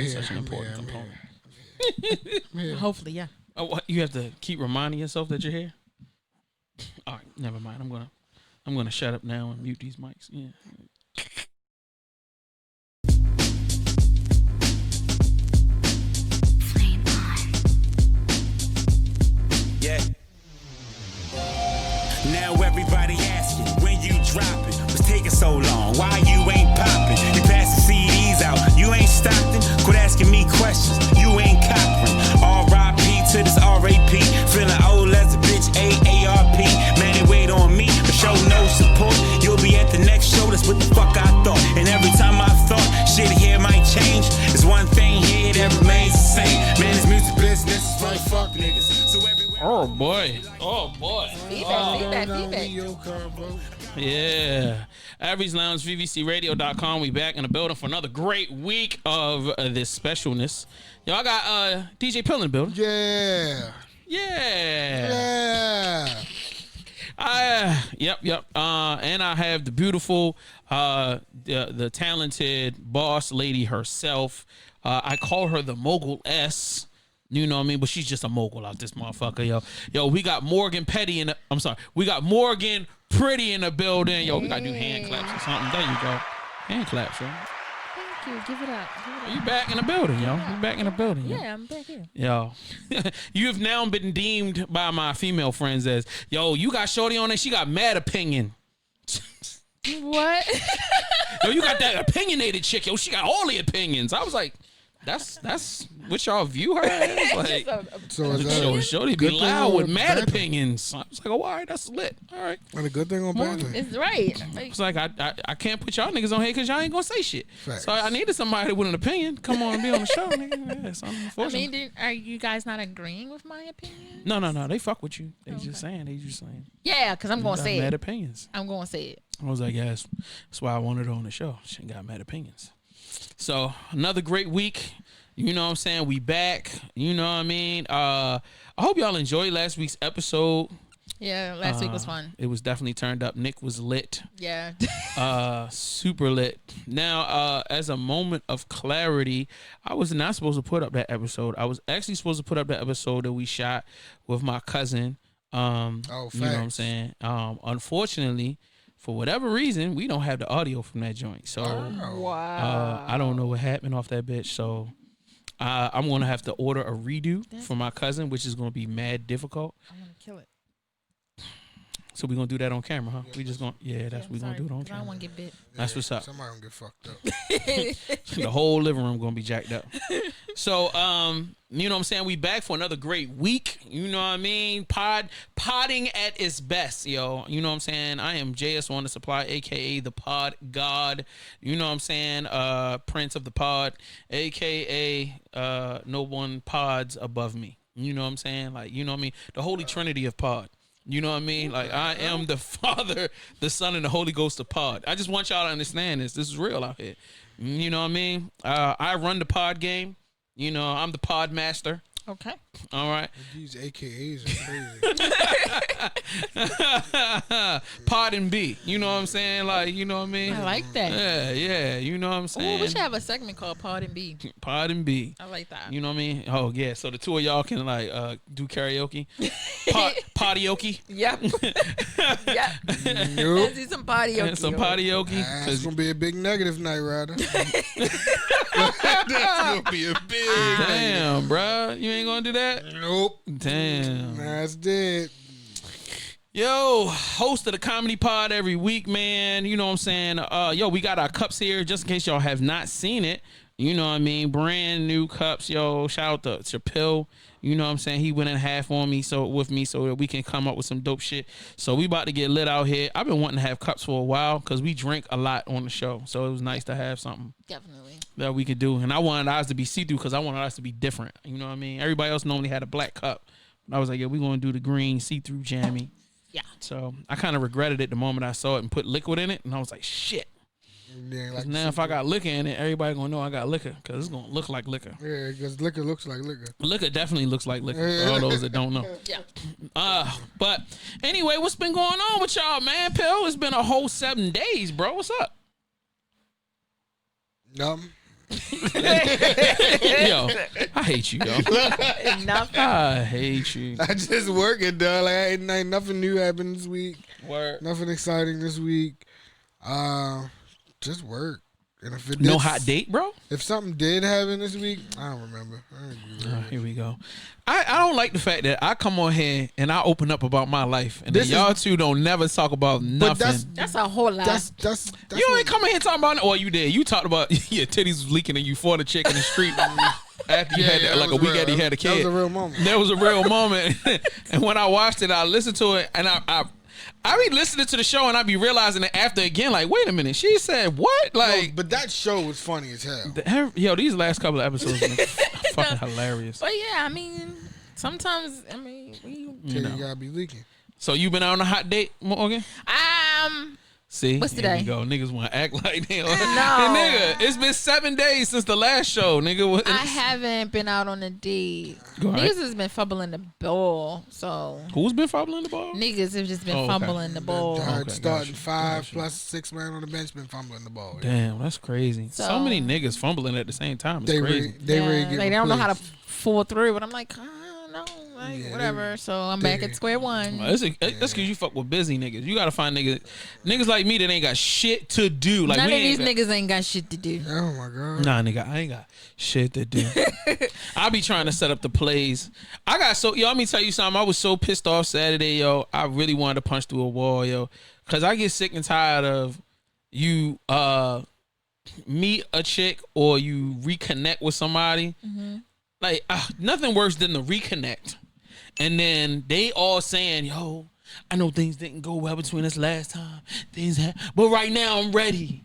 such an important component. Hopefully, yeah. Oh, what, you have to keep reminding yourself that you're here. All right, never mind. I'm gonna shut up now and mute these mics. Yeah. Yeah. Now everybody asking when you dropping. What's taking so long? Why you ain't popping? You passing CDs out. You ain't Stockton. Quit asking me questions. You ain't copping. R.I.P. to this R.A.P. Feeling old as a bitch. AARP. Man, they wait on me, but show no support. You'll be at the next show. That's what the fuck I thought. And every time I thought shit here might change, there's one thing here that remains the same. Man, this music business is for the fuck niggas. So everywhere. Oh boy. Feedback. Yeah. Aries Lounge, VVCRadio.com. We back in the building for another great week of this specialness. Yo, I got DJ Pill in the building. Yeah. Yep. And I have the beautiful, the talented boss lady herself. I call her the Mogul S. You know what I mean? But she's just a mogul out this motherfucker, yo. We got Morgan Petty we got Morgan Pretty in the building. Yo, we gotta do hand claps or something. There you go. Hand claps, yo. Thank you. Give it up. You back in the building, yo. You back in the building, yo. Yeah, I'm back here. Yo. You have now been deemed by my female friends as, yo, you got shorty on it, she got mad opinion. What? Yo, you got that opinionated chick, yo. She got all the opinions. I was like, that's what y'all view her as? Like, so is that shorty be loud with mad opinions. I was like, oh, all right, that's lit. All right. And a good thing on bad thing. It's right. It's like I can't put y'all niggas on here because y'all ain't gonna say shit. Facts. So I needed somebody with an opinion. Come on and be on the show, nigga. Yeah, so I mean, are you guys not agreeing with my opinion? No. They fuck with you. They just saying. Yeah, because I'm going to say mad it. opinions. I'm going to say it. I was like, yes. That's why I wanted her on the show. She got mad opinions. So another great week. You know what I'm saying? We back. You know what I mean? I hope y'all enjoyed last week's episode. Yeah, last week was fun. It was definitely turned up. Nick was lit. Yeah. Super lit. Now, as a moment of clarity, I was not supposed to put up that episode. I was actually supposed to put up that episode that we shot with my cousin. You know what I'm saying? Unfortunately, for whatever reason, we don't have the audio from that joint. So wow. I don't know what happened off that bitch. So I'm going to have to order a redo for my cousin, which is going to be mad difficult. I'm going to kill it. So we're going to do that on camera, huh? We just going to, we're going to do it on camera. I don't want to get bit. That's what's up. Somebody going to get fucked up. The whole living room going to be jacked up. So, you know what I'm saying? We back for another great week. You know what I mean? Podding at its best, yo. You know what I'm saying? I am JS1 The Supply, a.k.a. the Pod God. You know what I'm saying? Prince of the Pod, a.k.a. No one pods above me. You know what I'm saying? Like, you know what I mean? The Holy Trinity of Pod. You know what I mean? Like, I am the Father, the Son, and the Holy Ghost of Pod. I just want y'all to understand this. This is real out here. You know what I mean? I run the pod game. You know, I'm the pod master. Okay. All right. These AKAs are crazy. Pod and B. You know what I'm saying? Like, you know what I mean? I like that. Yeah. You know what I'm saying? Oh, we should have a segment called Pod and B. Pod and B. I like that. You know what I mean? Oh, yeah. So the two of y'all can, like, do karaoke. Podioke. Yep. Yep. Nope. Let's do some podioke. Some podioke. That's going to be a big negative night, Ryder. That's going to be a big Damn, bro. You ain't going to do that? Nope. Damn. That's dead. Yo, host of the Comedy Pod every week, man. You know what I'm saying? Yo, we got our cups here just in case y'all have not seen it. You know what I mean? Brand new cups, yo. Shout out to Chappelle. You know what I'm saying? He went in half on me with me so that we can come up with some dope shit. So we about to get lit out here. I've been wanting to have cups for a while because we drink a lot on the show. So it was nice to have something Definitely. that we could do. And I wanted ours to be see-through because I wanted ours to be different. You know what I mean? Everybody else normally had a black cup. But I was like, yeah, we're going to do the green see-through jammy. Yeah. So I kind of regretted it the moment I saw it and put liquid in it. And I was like, shit. Like now if I got liquor in it, everybody gonna know I got liquor because it's gonna look like liquor. Yeah, because liquor looks like liquor. Liquor definitely looks like liquor. For all those that don't know. Yeah. But anyway, what's been going on with y'all, man? Pill, it's been a whole 7 days, bro. What's up? Yo, I hate you, yo. Nothing. I hate you. I just working, dog. Like ain't nothing new happened this week. Word. Nothing exciting this week. Just work. And if it No did- hot date, bro? If something did happen this week, I don't remember. Here we go. I don't like the fact that I come on here and I open up about my life, and then y'all two don't never talk about nothing. That's a whole lot. That's You ain't coming here talking about. Or you did. You talked about your titties was leaking and you fought a chick in the street after you had that, like a week after you had a kid. That was a real moment. That was a real moment. And when I watched it, I listened to it, and I be listening to the show, and I be realizing it after again. Like, wait a minute, she said what? Like, but that show was funny as hell. yo, these last couple of episodes been fucking hilarious. But yeah, I mean, sometimes You gotta be leaking. So you been out on a hot date, Morgan? See, what's here today? we go. Niggas want to act like they. No. Hey, nigga, it's been 7 days since the last show, nigga. I haven't been out on a date. Go ahead. Niggas has been fumbling the ball, so Who's been fumbling the ball? niggas have just been Oh, okay. fumbling the ball. Okay, Starting gotcha, 5 gotcha. plus 6 man on the bench been fumbling the ball. Damn, that's crazy. So, So- many niggas fumbling at the same time. It's They crazy. ready to get Like, they don't know how to replaced. pull through, but I'm like, I don't know, like Yeah, whatever. So I'm they- back at square one. That's because you fuck with busy niggas. You gotta find niggas like me that ain't got shit to do. Like None we of these ain't niggas ain't got shit to do. Oh my god. Nah, nigga, I ain't got shit to do. I be trying to set up the plays. Yo, let me tell you something. I was so pissed off Saturday, yo. I really wanted to punch through a wall, yo. Cause I get sick and tired of you meet a chick or you reconnect with somebody. Like, nothing worse than the reconnect. And then they all saying, yo, I know things didn't go well between us last time. But right now I'm ready.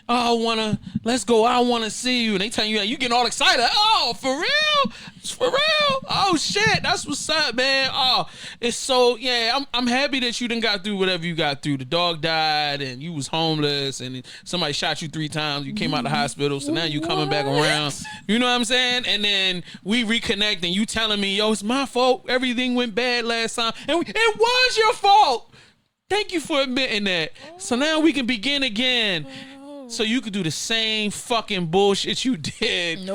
Oh, let's go. I want to see you. And they tell you, you getting all excited. Oh, for real? For real? Oh, shit. That's what's up, man. Oh, it's so, yeah, I'm happy that you done got through whatever you got through. The dog died and you was homeless and somebody shot you 3 times. You came out the hospital. So now you coming back around. You know what I'm saying? And then we reconnect and you telling me, yo, it's my fault. Everything went bad last time. And it was your fault. Thank you for admitting that. So now we can begin again. So you could do the same fucking bullshit you did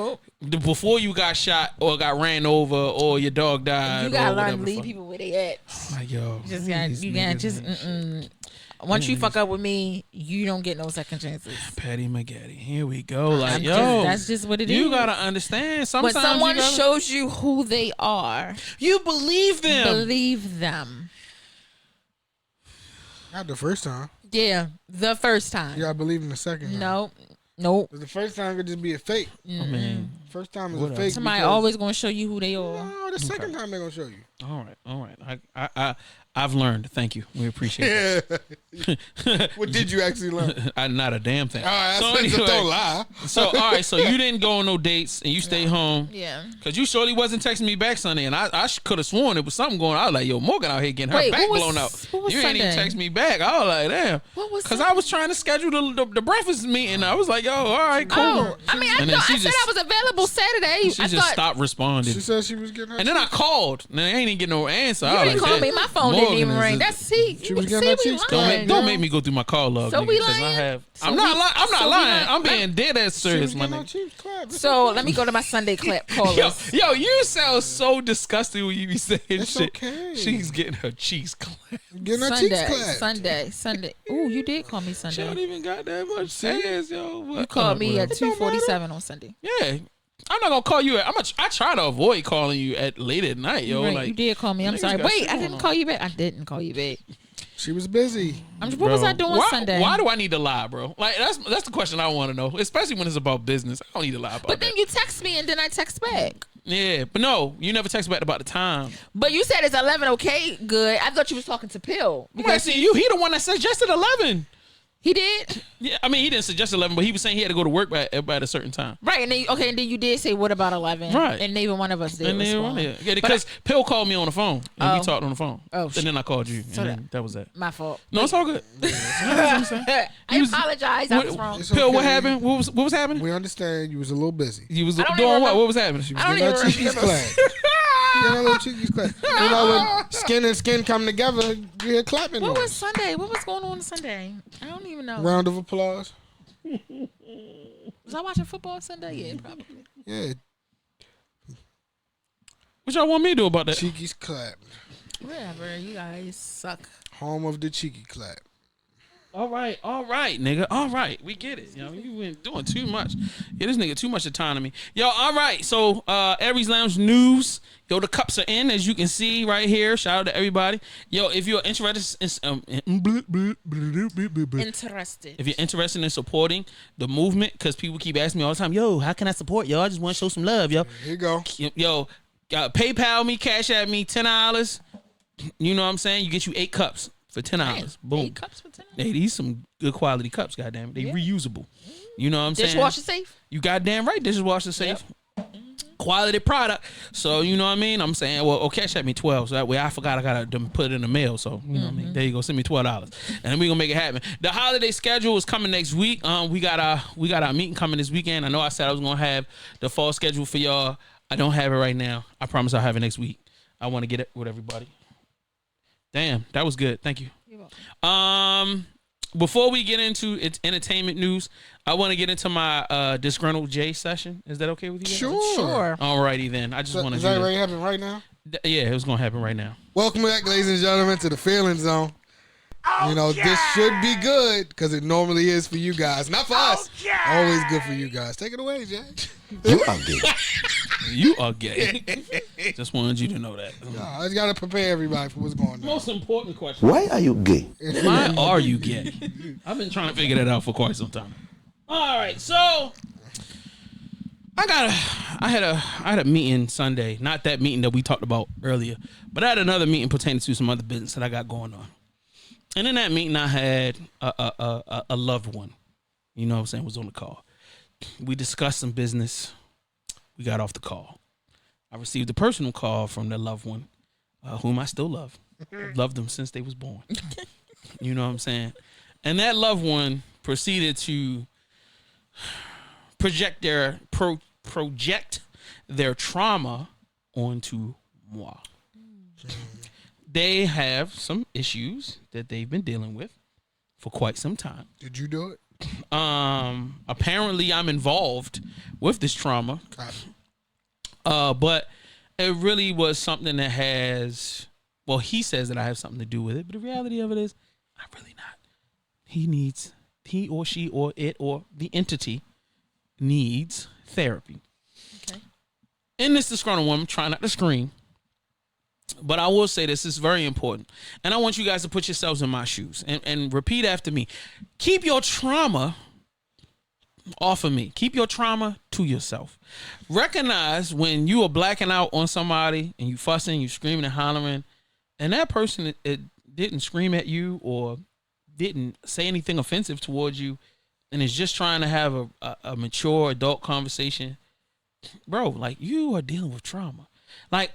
before you got shot or got ran over or your dog died. You gotta or learn whatever to the leave fuck. people where they at. Like, yo, You gotta just. Once you fuck up with me, you don't get no second chances. Patty McGaddy. Here we go. Like, That's just what it is. You gotta understand. When Sometimes someone you gotta, shows you who they are, you believe them. believe them. Not the first time. Yeah, the first time. You gotta believe in the second time. Nope. 'Cause the first time could just be a fake. I mean, First time is Whatever. a fake. Somebody because- always gonna show you who they are. No, the second time they're gonna show you. all right. I've learned. Thank you. We appreciate it. What did you actually learn? Not a damn thing. All right, So so anyway, don't lie. So all right, so you didn't go on no dates and you stayed home. Yeah. Cause you surely wasn't texting me back Sunday, and I could have sworn it was something going on. I was like, yo, Morgan out here getting her Wait, back what was- blown out. what was You ain't even Sunday? text me back. I was like, damn. What was Cause Sunday? I was trying to schedule the breakfast meeting. I was like, yo, all right, cool. Oh, I mean, I And then thought she I said just- I was available Saturday. She I just thought stopped responding. She said she was getting her. And then I called. And I ain't even get no answer. you I was didn't like, call shit, me. My phone Morgan didn't even is ring. a- That's see. She was See, getting her we cheeks lying. Don't make me go through my call log. So nigga, we 'cause lying? I have. So I'm not we- lying. I'm so not we lying. lying? I'm being dead ass She serious, was my getting her nigga. cheeks clapped. So let me go to my Sunday clap call Yo, list. you sound so disgusting when you be saying It's shit. okay. She's getting her cheeks clapped. Getting her cheeks Sunday, clapped. Sunday. Ooh, you did call me She don't Sunday. even got that much ass, yo. You called me at whatever. 2:47 on Sunday. Yeah. I'm not gonna call you at. I try to avoid calling you at late at night, yo. Right, Like you did call me. I'm niggas sorry. got Wait, shit I going didn't on. call you back. I didn't call you back. She was busy. What was I doing why, Sunday? Why do I need to lie, bro? Like that's the question I want to know, especially when it's about business. I don't need to lie about But then that. you text me and then I text back. Yeah, but no, you never text back about the time. But you said it's 11. Okay, good. I thought you was talking to Pill Because because see, he the one that suggested 11. he did. Yeah, I mean he didn't suggest 11, but he was saying he had to go to work by a certain time. Right, and then and then you did say what about 11? Right. and neither one of us did. And then respond. yeah, because Pill called me on the phone and we Oh. talked on the phone. Oh, and then I called you, and So then that was that. My fault. No, it's all good. I apologize. I was wrong. It's Pill, what okay. happened? What was happening? We understand you was a little busy. You was I don't doing even what? remember. What was happening? She was I don't getting Getting her even cheeks remember. clapped. Getting her little cheeks clapped. You know when skin and skin come together, you hear clapping What was noise. Sunday? What was going on Sunday? I don't even know. Round of applause. Was I watching football Sunday? Yeah, probably. Yeah, What y'all want me to do about that? Cheeky's clap. Whatever. You guys suck. Home of the cheeky clap. All right, nigga. All right, we get it. You know, you been doing too much. Yeah, this nigga too much autonomy. Yo, all right. So, Aries Lounge news. Yo, the cups are in, as you can see right here. Shout out to everybody. Yo, if you're interested in supporting the movement, because people keep asking me all the time, yo, how can I support? Yo, I just want to show some love, yo. Here you go. Yo, PayPal me, Cash App me, $10. You know what I'm saying? You get you 8 cups. For $10. Boom. 8 cups for $10. Hey, these some good quality cups, goddamn it. They reusable. You know what I'm saying? Dishwasher safe? You goddamn right, dishwasher safe. Quality product. So you know what I mean? I'm saying, well, Cash at me 12. So that way I forgot I gotta put it in the mail. So you know what I mean? There you go, send me $12. And then we gonna make it happen. The holiday schedule is coming next week. We got our meeting coming this weekend. I know I said I was gonna have the fall schedule for y'all. I don't have it right now. I promise I'll have it next week. I wanna get it with everybody. Damn, that was good. Thank you. Before we get into its entertainment news, I want to get into my Disgruntled Jay session. Is that okay with you guys? Sure. Alrighty then. I just want to. Is that already happening right now? Yeah, it was gonna happen right now. Welcome back, ladies and gentlemen, to the Feeling Zone. You know, this should be good because it normally is for you guys, not for us. Always good for you guys. Take it away, Jay. You are gay. You are gay. Just wanted you to know that. I just gotta prepare everybody for what's going on. Most important question. Why are you gay? Why are you gay? I've been trying to figure that out for quite some time. All right, so I had a meeting Sunday. Not that meeting that we talked about earlier, but I had another meeting pertaining to some other business that I got going on. And in that meeting, I had a loved one. You know what I'm saying? Was on the call. We discussed some business. We got off the call. I received a personal call from the loved one, whom I still love. I've loved them since they was born. You know what I'm saying? And that loved one proceeded to project their trauma onto moi. They have some issues that they've been dealing with for quite some time. Did you do it? Apparently I'm involved with this trauma. But it really was something that has, well, he says that I have something to do with it, but the reality of it is I'm really not. He or she or it or the entity needs therapy. Okay. In this disgruntled woman, try not to scream. But I will say this is very important. And I want you guys to put yourselves in my shoes and repeat after me. Keep your trauma off of me. Keep your trauma to yourself. Recognize when you are blacking out on somebody and you fussing, you screaming and hollering, and that person it didn't scream at you or didn't say anything offensive towards you and is just trying to have a mature adult conversation. Bro, like, you are dealing with trauma. Like,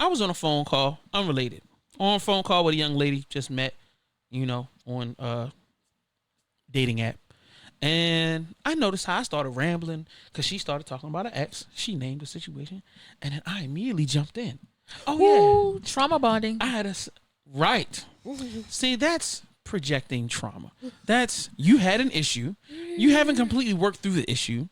I was on a phone call, unrelated, on a phone call with a young lady just met, you know, on a dating app. And I noticed how I started rambling because she started talking about her ex. She named the situation. And then I immediately jumped in. Oh, yeah. Trauma bonding. I had right. See, that's projecting trauma. That's, you had an issue. You haven't completely worked through the issue.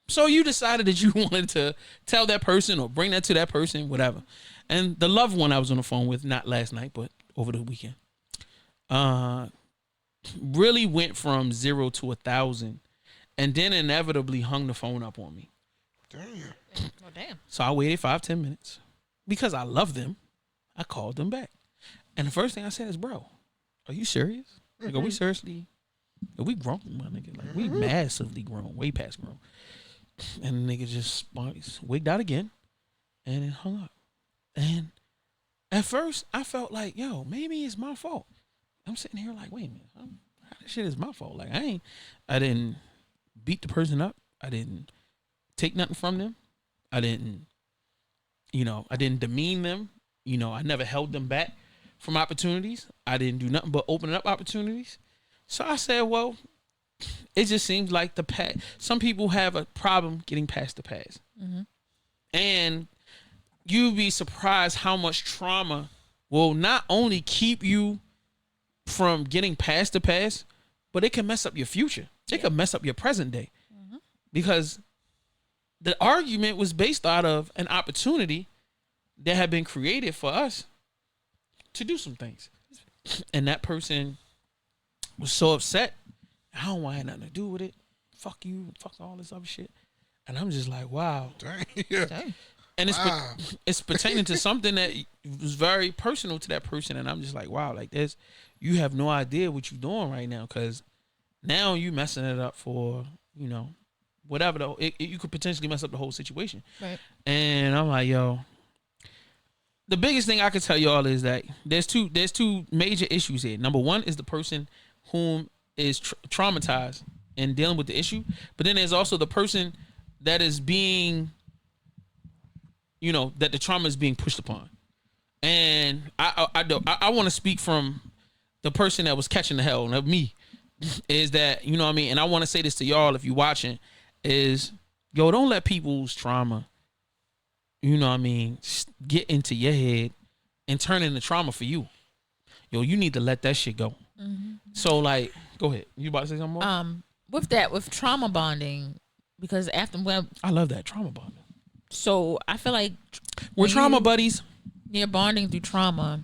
So you decided that you wanted to tell that person or bring that to that person, whatever. And the loved one I was on the phone with, not last night, but over the weekend, really went from 0 to 1,000 and then inevitably hung the phone up on me. Damn. Oh, damn. So I waited 5-10 minutes. Because I love them, I called them back. And the first thing I said is, bro, are you serious? Like, are we seriously, are we grown, my nigga? Like, we massively grown, way past grown. And the nigga just wigged out again and then hung up. And at first, I felt like, yo, maybe it's my fault. I'm sitting here like, wait a minute, how this shit is my fault? Like, I didn't beat the person up. I didn't take nothing from them. I didn't demean them. You know, I never held them back from opportunities. I didn't do nothing but open up opportunities. So I said, well, it just seems like the past. Some people have a problem getting past the past. Mm-hmm. And you'd be surprised how much trauma will not only keep you from getting past the past, but it can mess up your future. It can mess up your present day. Mm-hmm. because the argument was based out of an opportunity that had been created for us to do some things. And that person was so upset. I don't want nothing to do with it. Fuck you. Fuck all this other shit. And I'm just like, wow. Dang. And Wow. it's pertaining to something that was very personal to that person. And I'm just like, wow, like this, you have no idea what you're doing right now. Because now you messing it up for, you know, whatever. You could potentially mess up the whole situation. Right. And I'm like, yo, the biggest thing I can tell y'all is that there's two major issues here. Number one is the person whom is traumatized and dealing with the issue. But then there's also the person that is being, you know, that the trauma is being pushed upon. And I want to speak from the person that was catching the hell, not me, is that, you know what I mean? And I want to say this to y'all if you're watching, is, yo, don't let people's trauma, you know what I mean, get into your head and turn into trauma for you. Yo, you need to let that shit go. Mm-hmm. So, like, go ahead. You about to say something more? With trauma bonding, because I love that, trauma bonding. So I feel like we're trauma buddies. You're bonding through trauma.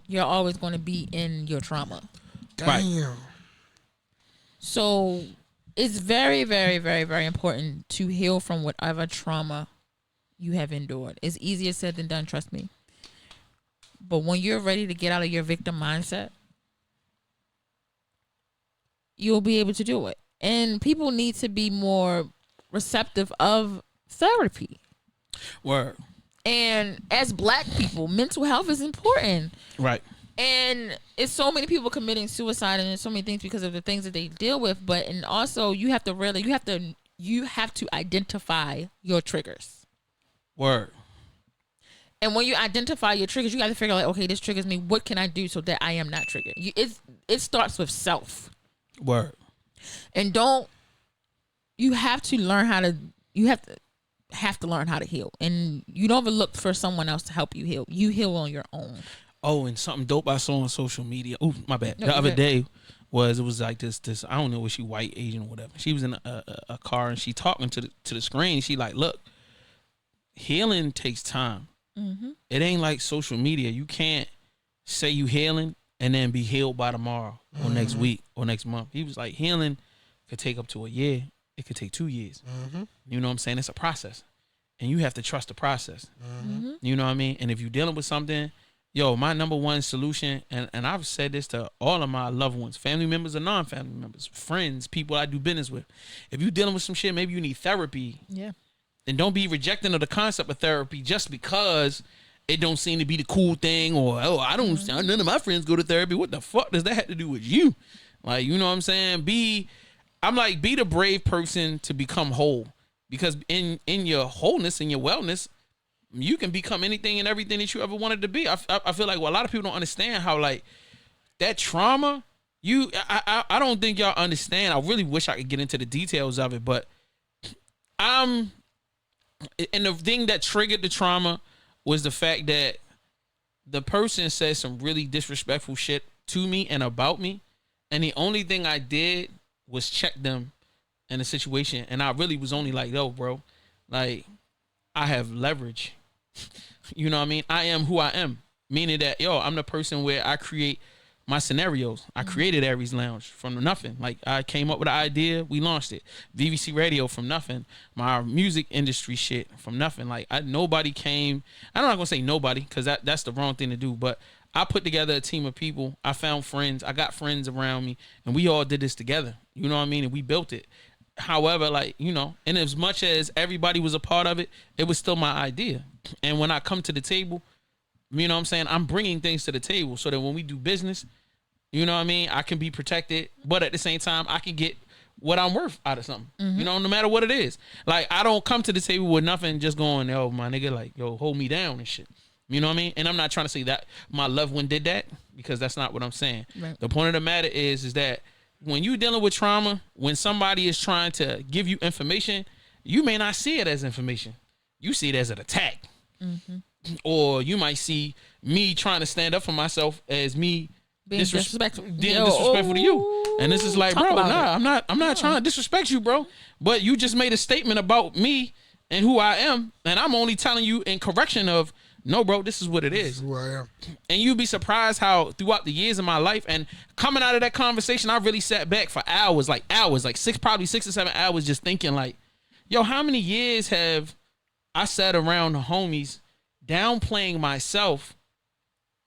You're always going to be in your trauma. Damn. Right. So it's very, very, very, very important to heal from whatever trauma you have endured. It's easier said than done, trust me. But when you're ready to get out of your victim mindset, you'll be able to do it. And people need to be more receptive of therapy. Word. And as Black people, mental health is important. Right. And it's so many people committing suicide and so many things because of the things that they deal with. But and also you have to identify your triggers. Word. And when you identify your triggers, you got to figure out, like, okay, this triggers me. What can I do so that I am not triggered? It starts with self. Word. And you have to learn how to learn how to heal. And you don't ever look for someone else to help you heal. You heal on your own. Oh, and something dope I saw on social media. Oh, my bad. No, the other day it was like this I don't know, was she white, Asian, or whatever. She was in a car and she talking to the screen. She like, look, healing takes time. Mm-hmm. It ain't like social media. You can't say you healing and then be healed by tomorrow or next week or next month. He was like, healing could take up to a year. It could take 2 years. Mm-hmm. You know what I'm saying? It's a process. And you have to trust the process. Mm-hmm. You know what I mean? And if you're dealing with something, yo, my number one solution, and I've said this to all of my loved ones, family members or non-family members, friends, people I do business with. If you're dealing with some shit, maybe you need therapy. Yeah. Then don't be rejecting of the concept of therapy just because it don't seem to be the cool thing, or, none of my friends go to therapy. What the fuck does that have to do with you? Like, you know what I'm saying? Be the brave person to become whole, because in your wholeness and your wellness, you can become anything and everything that you ever wanted to be. I feel like a lot of people don't understand how, like, that trauma, I don't think y'all understand. I really wish I could get into the details of it, but and the thing that triggered the trauma was the fact that the person said some really disrespectful shit to me and about me, and the only thing I did was check them in a situation, and I really was only like, yo, bro, like, I have leverage. You know what I mean? I am who I am, meaning that, yo, I'm the person where I create my scenarios. I created Aries Lounge from nothing. Like, I came up with an idea, we launched it. VVC Radio from nothing. My music industry shit from nothing. Like, nobody came. I'm not gonna say nobody, because that's the wrong thing to do, but I put together a team of people. I found friends. I got friends around me, and we all did this together. You know what I mean? And we built it. However, like, you know, and as much as everybody was a part of it, it was still my idea. And when I come to the table, you know what I'm saying, I'm bringing things to the table so that when we do business, you know what I mean, I can be protected, but at the same time, I can get what I'm worth out of something, you know, no matter what it is. Like, I don't come to the table with nothing just going, yo, my nigga, like, yo, hold me down and shit. You know what I mean? And I'm not trying to say that my loved one did that, because that's not what I'm saying. Right. The point of the matter is that when you're dealing with trauma, when somebody is trying to give you information, you may not see it as information. You see it as an attack. Mm-hmm. Or you might see me trying to stand up for myself as me Being disrespectful. Disrespectful to you. And this is like, bro, nah, I'm not trying to disrespect you, bro. But you just made a statement about me and who I am, and I'm only telling you in correction of, no, bro, this is what it is. This is who I am. And you'd be surprised how throughout the years of my life and coming out of that conversation, I really sat back for hours, probably 6 or 7 hours just thinking like, yo, how many years have I sat around the homies downplaying myself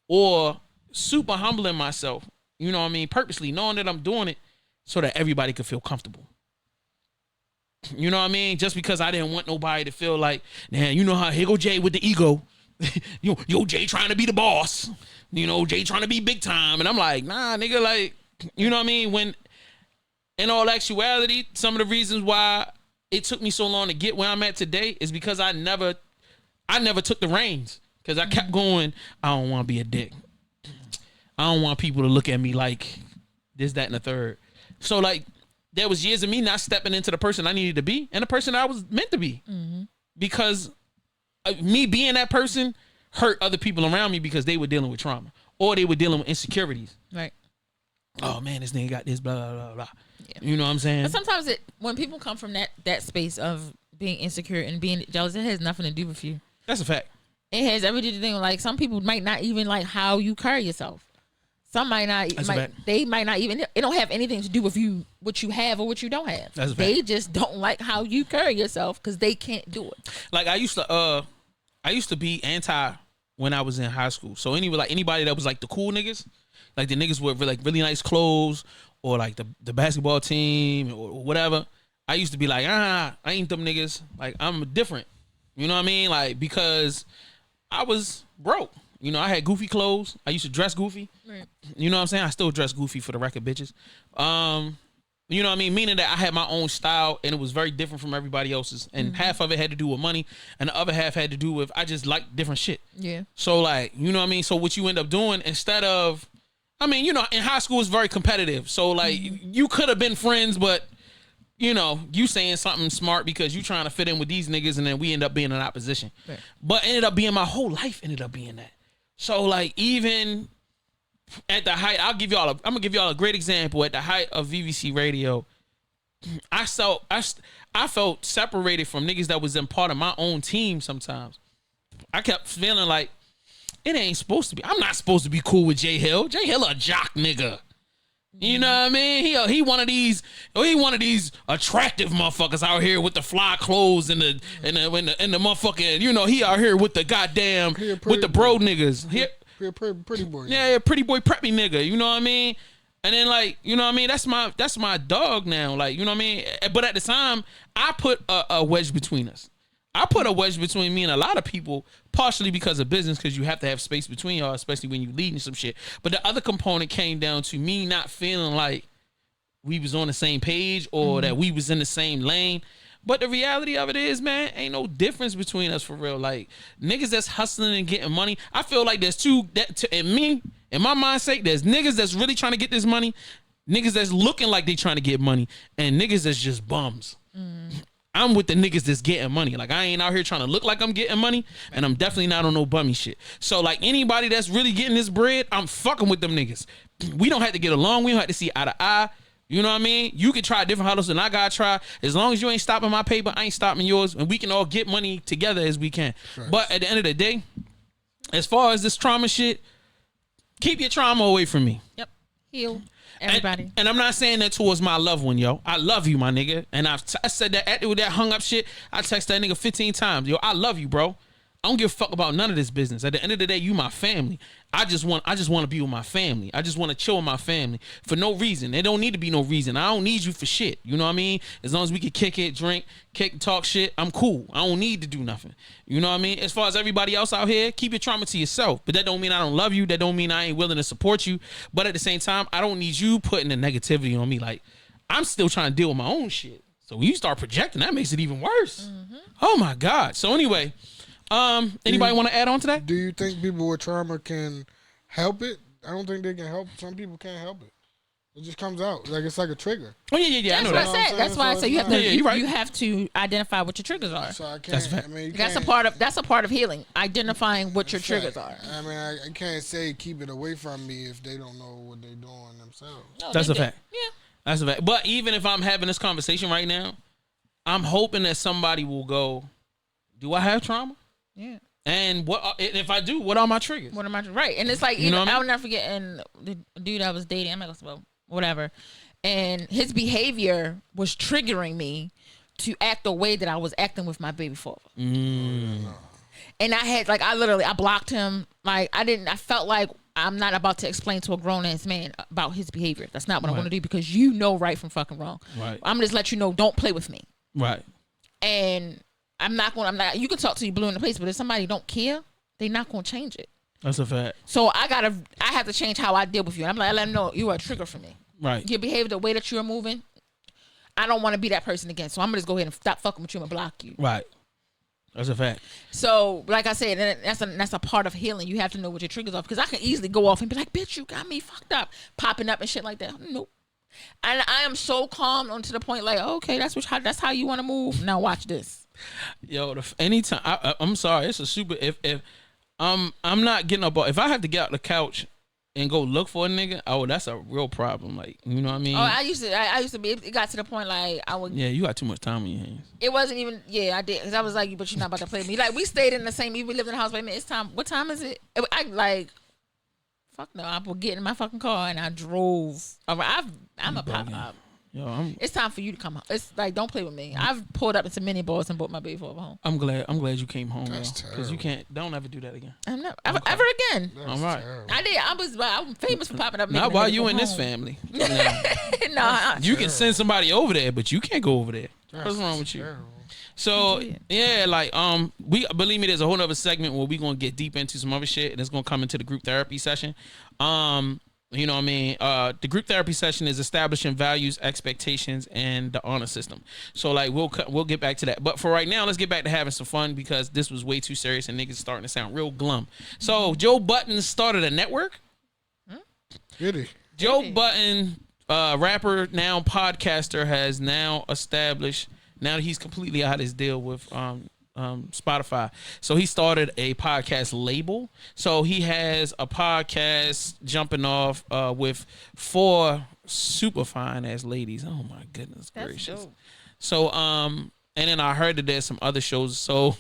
or super humbling myself, you know what I mean, purposely knowing that I'm doing it so that everybody could feel comfortable. You know what I mean? Just because I didn't want nobody to feel like, man, you know how, here go Jay with the ego. yo, Jay trying to be the boss. You know, Jay trying to be big time. And I'm like, nah, nigga, like, you know what I mean? When, in all actuality, some of the reasons why it took me so long to get where I'm at today is because I never took the reins. Because I kept going, I don't want to be a dick. I don't want people to look at me like this, that, and the third. So, like, there was years of me not stepping into the person I needed to be and the person I was meant to be. Mm-hmm. Because me being that person hurt other people around me because they were dealing with trauma or they were dealing with insecurities. Right. Oh, man, this nigga got this, blah, blah, blah, blah. Yeah. You know what I'm saying? But sometimes when people come from that space of being insecure and being jealous, it has nothing to do with you. That's a fact. It has everything to do with, like, some people might not even like how you carry yourself. Some might not. They might not even. It don't have anything to do with you, what you have or what you don't have. That's they just don't like how you carry yourself because they can't do it. Like I used to be anti when I was in high school. So anybody that was like the cool niggas, like the niggas with like really nice clothes or like the basketball team or whatever. I used to be like, I ain't them niggas. Like I'm different. You know what I mean? Like because I was broke. You know, I had goofy clothes. I used to dress goofy. Right. You know what I'm saying? I still dress goofy for the record, bitches. You know what I mean? Meaning that I had my own style and it was very different from everybody else's. And half of it had to do with money and the other half had to do with I just liked different shit. Yeah. So like, you know what I mean? So what you end up doing instead of, I mean, you know, in high school it's very competitive. So like you could have been friends, but you know, you saying something smart because you trying to fit in with these niggas and then we end up being in opposition. Right. But ended up being my whole life ended up being that. So like even at the height, I'm gonna give y'all a great example. At the height of VVC Radio, I felt separated from niggas that was in part of my own team sometimes. I kept feeling like it ain't supposed to be. I'm not supposed to be cool with Jay Hill. Jay Hill a jock nigga. You know what I mean? He one of these attractive motherfuckers out here with the fly clothes and the motherfucking, you know, he out here with the goddamn with the bro niggas. Pretty boy. Yeah, pretty boy preppy nigga. You know what I mean? And then like, you know what I mean? That's my dog now. Like, you know what I mean? But at the time, I put a wedge between us. I put a wedge between me and a lot of people, partially because of business, because you have to have space between y'all, especially when you leading some shit. But the other component came down to me not feeling like we was on the same page or that we was in the same lane. But the reality of it is, man, ain't no difference between us for real. Like niggas that's hustling and getting money. I feel like there's in my mindset, there's niggas that's really trying to get this money, niggas that's looking like they trying to get money, and niggas that's just bums. I'm with the niggas that's getting money. Like I ain't out here trying to look like I'm getting money, and I'm definitely not on no bummy shit. So like anybody that's really getting this bread, I'm fucking with them niggas. We don't have to get along. We don't have to see eye to eye. You know what I mean? You can try different hustles than I gotta try. As long as you ain't stopping my paper, I ain't stopping yours, and we can all get money together as we can. Sure. But at the end of the day, as far as this trauma shit, keep your trauma away from me. Yep. Heal. Everybody. And I'm not saying that towards my loved one, yo. I love you, my nigga. And I said that after that hung up shit, I text that nigga 15 times. Yo, I love you, bro. I don't give a fuck about none of this business. At the end of the day, you my family. I just want to be with my family. I just want to chill with my family for no reason. There don't need to be no reason. I don't need you for shit. You know what I mean? As long as we can kick it, drink, talk shit, I'm cool. I don't need to do nothing. You know what I mean? As far as everybody else out here, keep your trauma to yourself. But that don't mean I don't love you. That don't mean I ain't willing to support you. But at the same time, I don't need you putting the negativity on me. Like, I'm still trying to deal with my own shit. So when you start projecting, that makes it even worse. Oh my God. So anyway, anybody want to add on to that? Do you think people with trauma can help it? I don't think they can help. Some people can't help it. It just comes out like it's like a trigger. Oh yeah. I know That's that. what I said. That's why I said you have to. Yeah, you're right. You have to identify what your triggers are. So I can't. That's a fact. I mean, That's a part of healing. Identifying what your triggers are. I mean, I can't say keep it away from me if they don't know what they're doing themselves. No, That's they a did. fact. Yeah. That's a fact. But even if I'm having this conversation right now, I'm hoping that somebody will go, "Do I have trauma? Yeah. And if I do, what are my triggers?" What am I right? And it's like, You know what I mean? I'll never forget. And the dude I was dating, I'm like, well, whatever. And his behavior was triggering me to act the way that I was acting with my baby father. And I had I blocked him. Like I felt like I'm not about to explain to a grown ass man about his behavior. That's not what I want to do because you know right from fucking wrong. Right. I'm gonna just let you know, don't play with me. Right. And I'm not, you can talk to you blue in the face, but if somebody don't care, they not gonna change it. That's a fact. So I have to change how I deal with you. I'm like, I let them know you are a trigger for me. Right. Your behavior, the way that you're moving, I don't want to be that person again. So I'm gonna just go ahead and stop fucking with you and block you. Right. That's a fact. So, like I said, that's a part of healing. You have to know what your triggers are because I can easily go off and be like, "Bitch, you got me fucked up," popping up and shit like that. Nope. And I am so calm on to the point like, okay, that's how you want to move. Now watch this. Yo, anytime I'm sorry, it's a super. If I'm not getting up, if I have to get out the couch and go look for a nigga, that's a real problem. Like, you know what I mean? Oh, I used to be. It got to the point like I would. Yeah, you got too much time on your hands. It wasn't even. Yeah, I did because I was like, but you're not about to play with me. Like we stayed in the same. We lived in the house. Wait a minute, it's time. What time is it? I like. Fuck no! I would get in my fucking car and I drove. I'm a pop up. Yo, It's time for you to come home. It's like, don't play with me. I've pulled up into mini bars and brought my baby father home. I'm glad you came home, That's because you don't ever do that again. I'm not ever again. That's All right. terrible. I did. I'm famous for popping up. Not while you in this family. No, You can send somebody over there, but you can't go over there. What's wrong with you? Terrible. So yeah, like we believe me, there's a whole other segment where we gonna get deep into some other shit, and it's gonna come into the group therapy session. You know what I mean? The group therapy session is establishing values, expectations, and the honor system. So like we'll get back to that. But for right now, let's get back to having some fun because this was way too serious and niggas starting to sound real glum. So Joe Budden started a network. Did he? Joe Budden, rapper, now podcaster, has now established. Now that he's completely out of his deal with Spotify, so he started a podcast label. So he has a podcast jumping off with 4 super fine ass ladies. Oh my goodness gracious! dope. So and then I heard that there's some other shows. So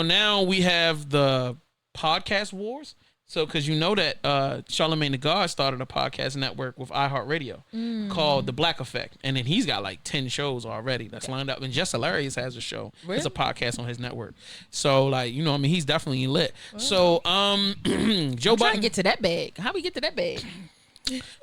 now we have the podcast wars. So, because you know that Charlamagne the God started a podcast network with iHeartRadio called The Black Effect. And then he's got like 10 shows already that's lined up. And Just Aries has a show. Really? It's a podcast on his network. So, like, you know what I mean? He's definitely lit. So, Joe trying to Budden. get to that bag. How we get to that bag?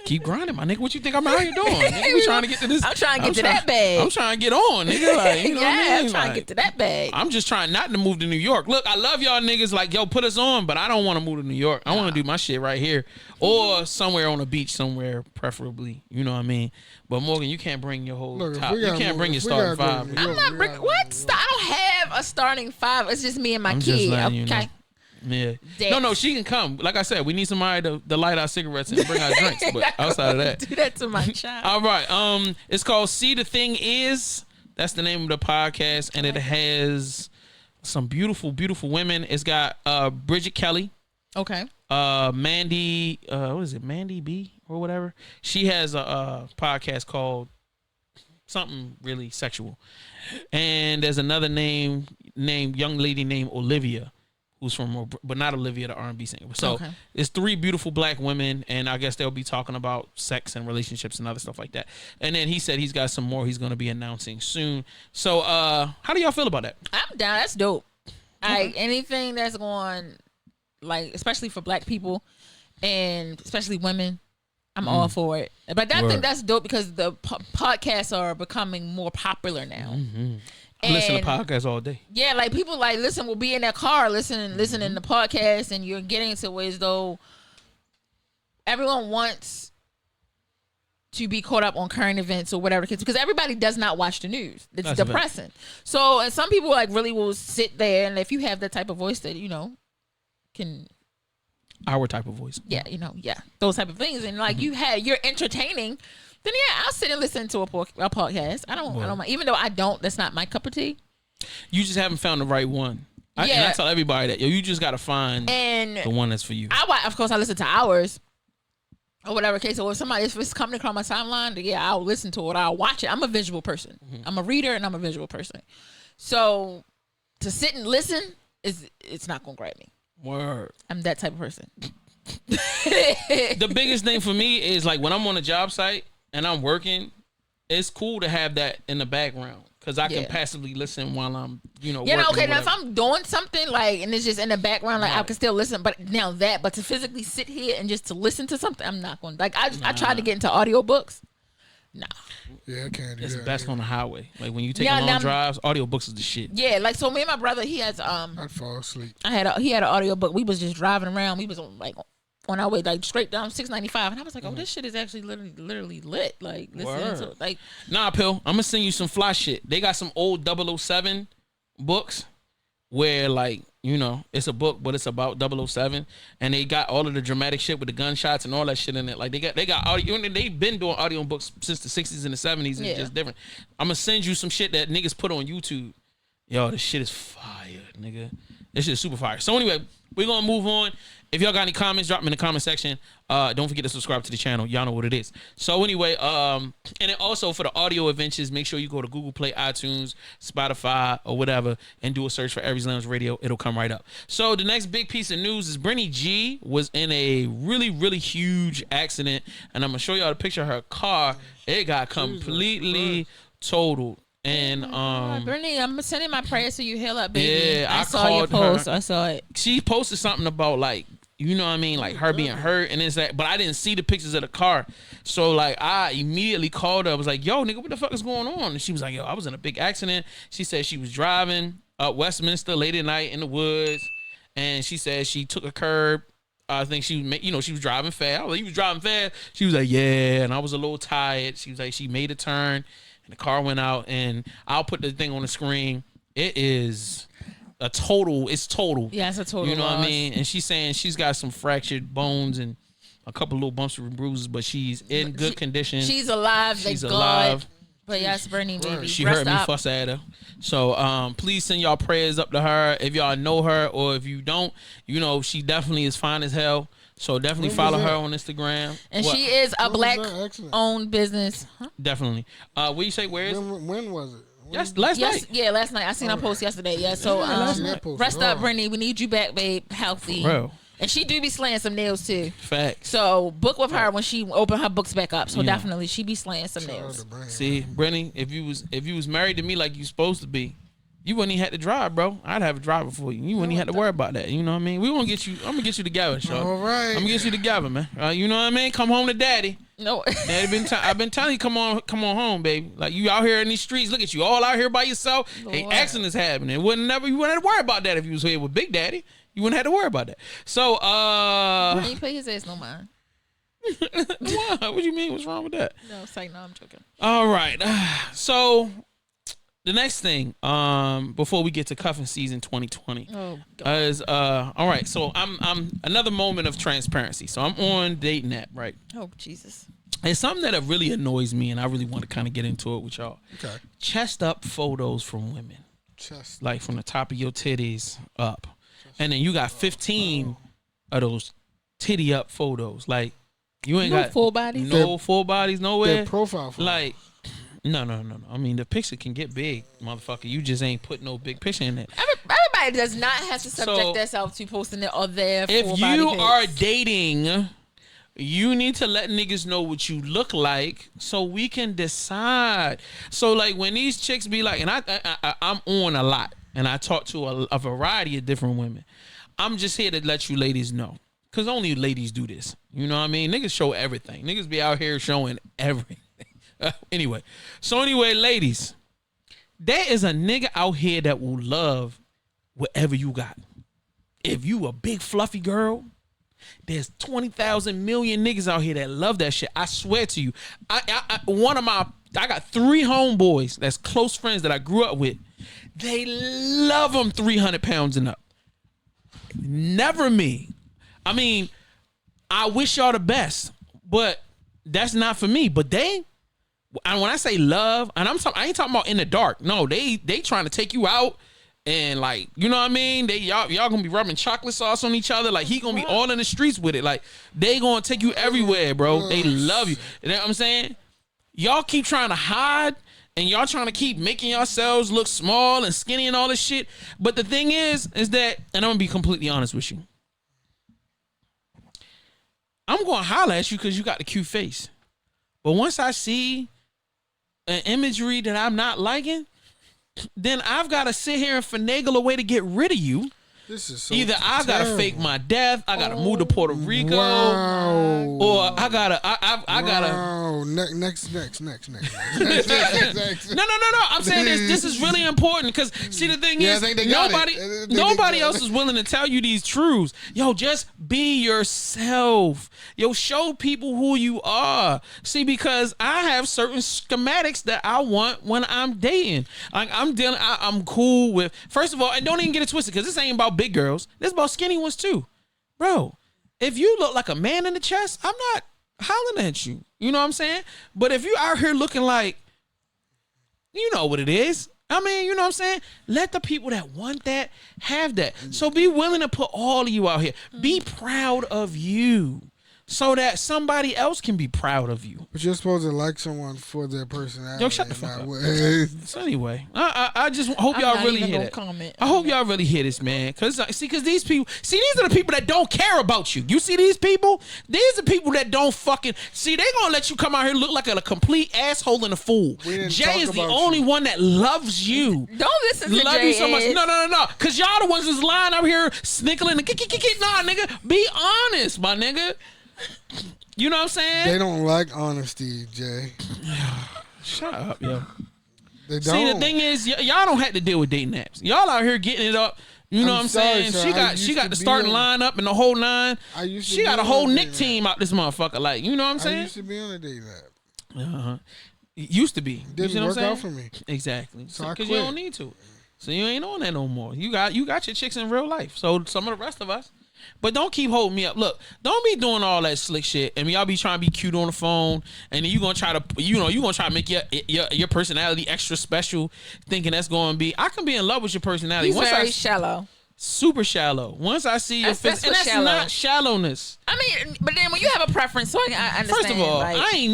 Keep grinding, my nigga. What you think I'm out here doing? Nigga, we trying to get to this. I'm trying to get to that bag. I'm trying to get on, nigga. Like, you know what I mean? I'm trying Like, to get to that bag. I'm just trying not to move to New York. Look, I love y'all niggas. Like, yo, put us on, but I don't want to move to New York. I want to do my shit right here or somewhere on a beach somewhere, preferably. You know what I mean? But Morgan, you can't bring your whole Look, if top. we You gotta can't move- bring your if we starting gotta go to five. New with you. York, I'm not we bringing gotta go. I don't have a starting 5. It's just me and my I'm just kid. letting you know. Okay. Yeah. Dead. No, she can come. Like I said, we need somebody to light our cigarettes and bring our drinks. But outside of that. Do that to my child. All right. It's called See the Thing Is. That's the name of the podcast. And it has some beautiful, beautiful women. It's got Bridget Kelly. Okay. Mandy, what is it? Mandy B or whatever. She has a podcast called something really sexual. And there's another young lady named Olivia, who's from, but not Olivia, the R&B singer. So Okay. it's 3 beautiful black women, and I guess they'll be talking about sex and relationships and other stuff like that. And then he said he's got some more he's going to be announcing soon. So how do y'all feel about that? I'm down. That's dope. Like anything that's going, like especially for black people and especially women, I'm all for it. But I Word. think that's dope because the podcasts are becoming more popular now. I listen to And- podcasts all day. Yeah, like people like will be in their car listening to podcasts, and you're getting to ways though everyone wants to be caught up on current events or whatever, because everybody does not watch the news. It's That's a fact. depressing. So, and some people like really will sit there, and if you have that type of voice that can our type of voice. Yeah, those type of things, and like you're entertaining. Then I'll sit and listen to a podcast. I don't mind. Even though that's not my cup of tea. You just haven't found the right one. And I tell everybody that you just gotta find the one that's for you. Of course, I listen to ours or whatever case. So if it's coming across my timeline, I'll listen to it. I'll watch it. I'm a visual person. I'm a reader and I'm a visual person. So to sit and listen it's not gonna grab me. Word. I'm that type of person. The biggest thing for me is like when I'm on a job site and I'm working, it's cool to have that in the background because I can passively listen while I'm, working. Okay. Now if I'm doing something and it's just in the background, I can still listen. But but to physically sit here and just to listen to something, I'm not going. Like I tried to get into audiobooks. Nah. Yeah, I can't do it's that. best on the highway. Like when you take long drives, audiobooks is the shit. Yeah, like so me and my brother, he has I'd fall asleep. He had an audiobook. We was just driving around. We was on our way straight down 695, and I was like, oh, this shit is actually literally lit. Like listening to Nah, Pill, I'm gonna send you some fly shit. They got some old 007 books where it's a book but it's about 007 and they got all of the dramatic shit with the gunshots and all that shit in it. Like they got audio, and they've been doing audio books since the 60s and the 70s. It's just different. I'm gonna send you some shit that niggas put on YouTube. Yo, this shit is fire, nigga. This shit is super fire. So anyway, we're gonna move on. If y'all got any comments, drop them in the comment section. Don't forget to subscribe to the channel. Y'all know what it is. So anyway, and then also for the audio adventures, make sure you go to Google Play, iTunes, Spotify, or whatever, and do a search for Aries Lounge Radio. It'll come right up. So the next big piece of news is Brynie G was in a really, really huge accident, and I'm gonna show y'all the picture of her car. It got completely totaled. And Brynie, I'm sending my prayers to you. Heal up, baby. Yeah, I saw your post. I saw it. She posted something about her being hurt, and it's that, but I didn't see the pictures of the car, so I immediately called her. I was like, "Yo, nigga, what the fuck is going on?" And she was like, "Yo, I was in a big accident." She said she was driving up Westminster late at night in the woods, and she said she took a curb. I think she was driving fast. I was like, "You was driving fast?" She was like, "Yeah," and I was a little tired. She was like, she made a turn, and the car went out, and I'll put the thing on the screen. It is it's total. Yeah, it's a total. You know loss. what I mean? And she's saying she's got some fractured bones and a couple little bumps and bruises, but she's in good condition. She's alive. She's alive. But yes, Brynie, baby. She heard me fuss at her. So please send y'all prayers up to her. If y'all know her or if you don't, she definitely is fine as hell. So definitely follow her on Instagram. And she is a black-owned business. Huh? Definitely. What you say? Where is it? When was it? Yes, last night. Yeah, last night. I seen her post yesterday. Yeah, so rest up, Brynie. We need you back, babe. Healthy. Bro. And she do be slaying some nails too. Facts. So book with her when she open her books back up. So definitely she be slaying some nails. See, Brynie, if you was married to me like you supposed to be, you wouldn't even have to drive, bro. I'd have a driver for you. You wouldn't even have to worry about that. You know what I mean? I'm gonna get you together, Sean. All right. I'm gonna get you together, man. You know what I mean? Come home to daddy. No. Daddy I've been telling you, come on home, baby. Like you out here in these streets. Look at you, all out here by yourself. Lord. Hey, accidents happening. You wouldn't have to worry about that if you was here with Big Daddy. You wouldn't have to worry about that. So He pay his ass no mind. What you mean? What's wrong with that? No, it's like, no, I'm joking. All right. So the next thing, before we get to cuffing season 2020, is all right. So I'm another moment of transparency. So I'm on dating app, right? Oh Jesus! It's something that really annoys me, and I really want to kind of get into it with y'all. Okay. Chest up photos from women, like from the top of your titties up, and then you got 15 of those titty up photos. Like you ain't got full bodies, full bodies nowhere. Their profile photos. Like. No. I mean, the picture can get big, motherfucker. You just ain't put no big picture in it. Everybody does not have to subject themselves to posting it or their full body. If you are dating, you need to let niggas know what you look like so we can decide. So, like, when these chicks be like, and I'm on a lot, and I talk to a variety of different women. I'm just here to let you ladies know. Because only ladies do this. You know what I mean? Niggas show everything. Niggas be out here showing everything. Anyway, ladies, there is a nigga out here that will love whatever you got. If you a big fluffy girl, there's 20,000 million niggas out here that love that shit. I swear to you. I got 3 homeboys that's close friends that I grew up with. They love them 300 pounds and up. Never me. I mean, I wish y'all the best, but that's not for me. But and when I say love, and I ain't talking about in the dark. No, they trying to take you out and like, you know what I mean? Y'all gonna be rubbing chocolate sauce on each other. Like he gonna be all in the streets with it. Like they gonna take you everywhere, bro. They love you. You know what I'm saying? Y'all keep trying to hide and y'all trying to keep making yourselves look small and skinny and all this shit. But the thing is that, and I'm gonna be completely honest with you. I'm gonna holler at you because you got the cute face. But once I see an imagery that I'm not liking, then I've got to sit here and finagle a way to get rid of you. This is so Either I gotta fake my death, I gotta move to Puerto Rico, or I gotta. Wow. Next. No. I'm saying this is really important because see the thing is nobody else is willing to tell you these truths. Yo, just be yourself. Yo, show people who you are. See, because I have certain schematics that I want when I'm dating. Like I'm cool with. First of all, and don't even get it twisted because this ain't about big girls. This about skinny ones too, bro. If you look like a man in the chest, I'm not hollering at you. You know what I'm saying? But if you out here looking like, you know what it is. I mean, you know what I'm saying? Let the people that want that have that. So be willing to put all of you out here. Be proud of you so that somebody else can be proud of you. But you're supposed to like someone for their personality. Yo, shut the fuck up. So anyway, I just hope y'all really hear that. I hope y'all really hear this, man. Because these people, these are the people that don't care about you. You see these people? These are people that don't fucking, they gonna let you come out here look like a complete asshole and a fool. Jay is the only one that loves you. Don't listen to Love Jay you so much. is. No. Because y'all the ones that's lying out here snickling and nah, nigga. Be honest, my nigga. You know what I'm saying? They don't like honesty, Jay. Shut up, yo. They don't. See, the thing is, y'all don't have to deal with dating apps. Y'all out here getting it up. You know what I'm saying? Sir, she got the starting lineup and the whole nine. She got a whole Nick team out this motherfucker. Like, you know what I'm saying? I used to be on a dating app. Uh-huh. It used to be. Didn't work out for me. Exactly. So I Because quit. you don't need to. So you ain't on that no more. You got your chicks in real life. So some of the rest of us. But don't keep holding me up. Look, don't be doing all that slick shit. And y'all be trying to be cute on the phone, and then you gonna try to make your personality extra special, thinking that's gonna be. I can be in love with your personality. He's very shallow. Super shallow. Once I see your face, and that's not shallowness. I mean, but then when you have a preference, so I understand. First of all, like, I ain't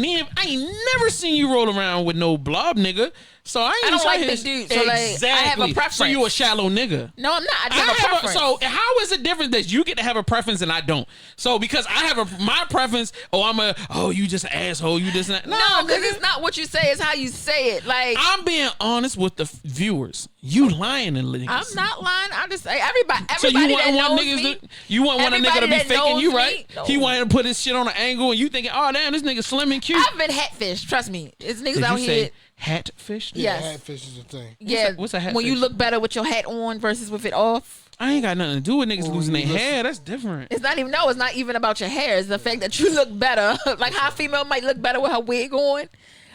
never seen you roll around with no blob nigga. So I don't like big dudes. So exactly. Like, I have a preference. So you a shallow nigga. No, I'm not. I just have a preference. So how is it different that you get to have a preference and I don't? So because I have my preference, you just an asshole, you just not. No, because it's not what you say, it's how you say it. Like, I'm being honest with the viewers. You lying and niggas. I'm not lying. I'm just saying everybody so you want that one knows niggas me, you want one a nigga to be faking you, right? No. He wanted to put his shit on an angle and you thinking, oh damn, this nigga slim and cute. I've been hatfish. Trust me, it's niggas Did out you here. say hatfish? Yes. Yeah, hatfish is a thing. Yeah. What's a hatfish? When you look better with your hat on versus with it off. I ain't got nothing to do with niggas losing their hair. That's different. It's not even about your hair. It's the fact that you look better. Like how a female might look better with her wig on.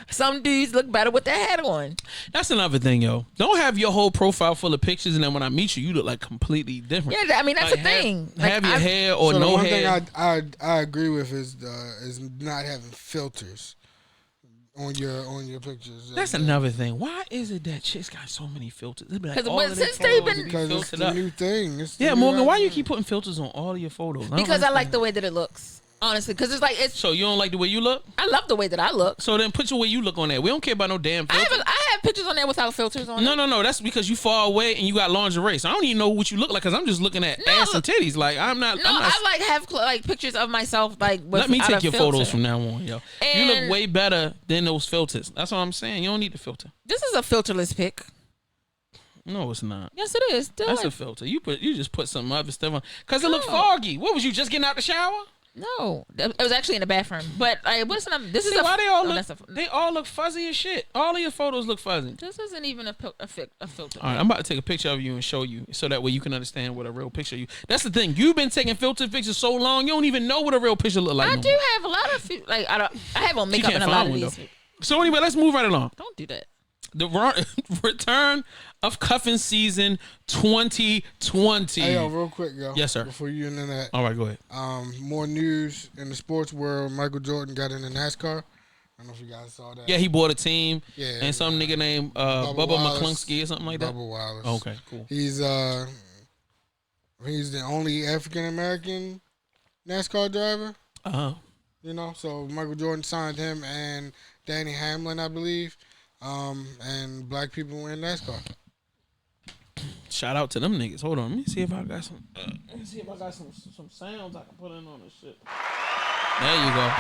Some dudes look better with their hat on. That's another thing, yo. Don't have your whole profile full of pictures and then when I meet you look like completely different. Yeah, I mean that's like, the thing. Have your hair or so no the one hair. thing I agree with is not having filters on your pictures. That's another thing. Why is it that chicks got so many filters? Because since they've been because it's the new thing. Yeah, Morgan, why you keep putting filters on all of your photos? Because I like the way that it looks. Honestly, because it's. So you don't like the way you look? I love the way that I look. So then put your way you look on there. We don't care about no damn filters. I have pictures on there without filters on. No. That's because you far away and you got lingerie. So I don't even know what you look like because I'm just looking at ass and titties. Like I'm not. I have pictures of myself like. Let me take your photos from now on, yo. And you look way better than those filters. That's what I'm saying. You don't need the filter. This is a filterless pic. No, it's not. Yes, it is. That's a filter. You just put some other stuff on because it looked foggy. What was you just getting out the shower? No, it was actually in the bathroom. But what's this? See, is why they all look fuzzy as shit. All of your photos look fuzzy. This isn't even a filter. All right, I'm about to take a picture of you and show you, so that way you can understand what a real picture you. That's the thing. You've been taking filtered pictures so long, you don't even know what a real picture look like. I do have a lot of I have on makeup in a lot of these. So anyway, let's move right along. Don't do that. the return of cuffing season 2020. Hey, yo, real quick, yo. Yes, sir. Before you into that. All right, go ahead. More news in the sports world. Michael Jordan got into NASCAR. I don't know if you guys saw that. Yeah, he bought a team. Yeah, and some nigga named Bubba McCluskey or something like that. Bubba Wallace. Okay, cool. He's the only African American NASCAR driver. You know, so Michael Jordan signed him and Danny Hamlin, I believe. And black people in NASCAR. Shout out to them niggas. Hold on, let me see if I got some. Some sounds I can put in on this shit. There you go.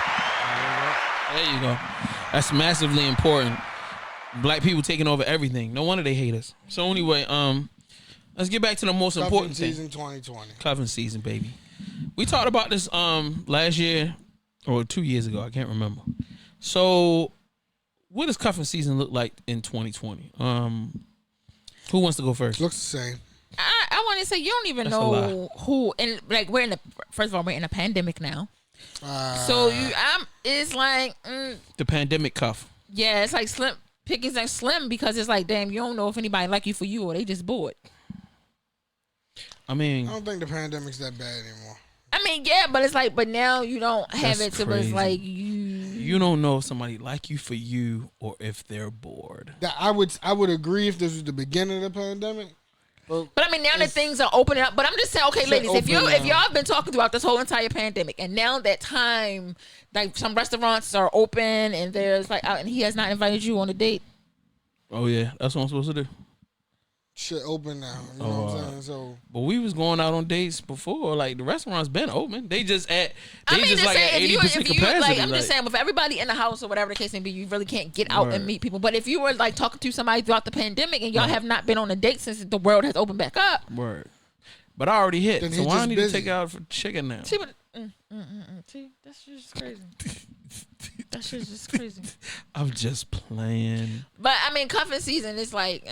There you go. That's massively important. Black people taking over everything. No wonder they hate us. So anyway, let's get back to the most important thing. Season 2020. Cuffing season, baby. We talked about this last year or 2 years ago. I can't remember. So, what does cuffing season look like in 2020? Who wants to go first? Looks the same. I want to say you don't even That's know who, and like first of all, we're in a pandemic now. So it's like The pandemic cuff. yeah, it's like slim pickings and slim because it's like damn, you don't know if anybody like you for you or they just bored. I mean, I don't think the pandemic's that bad anymore. I mean, yeah, but it's like, but now you don't have That's it to where it's crazy. like you don't know if somebody like you for you or if they're bored. That I would agree if this was the beginning of the pandemic. But I mean, now that things are opening up, but I'm just saying, okay, Shit ladies, if open y'all have been talking throughout this whole entire pandemic, and now that time, like some restaurants are open, and there's like, and he has not invited you on a date. Oh yeah, that's what I'm supposed to do. Shit open now. You know what I'm saying? So, But we was going out on dates before. Like the restaurant's been open. They just at I mean, just like at 80% capacity. like, I'm just saying, with everybody in the house or whatever the case may be, you really can't get out and meet people. But if you were like talking to somebody throughout the pandemic and y'all have not been on a date since the world has opened back up, Word. But I already hit, Then so he why I just need busy. to take out for chicken now? see, but see, that's just crazy. That shit's just crazy. I'm just playing. But I mean, cuffing season is like.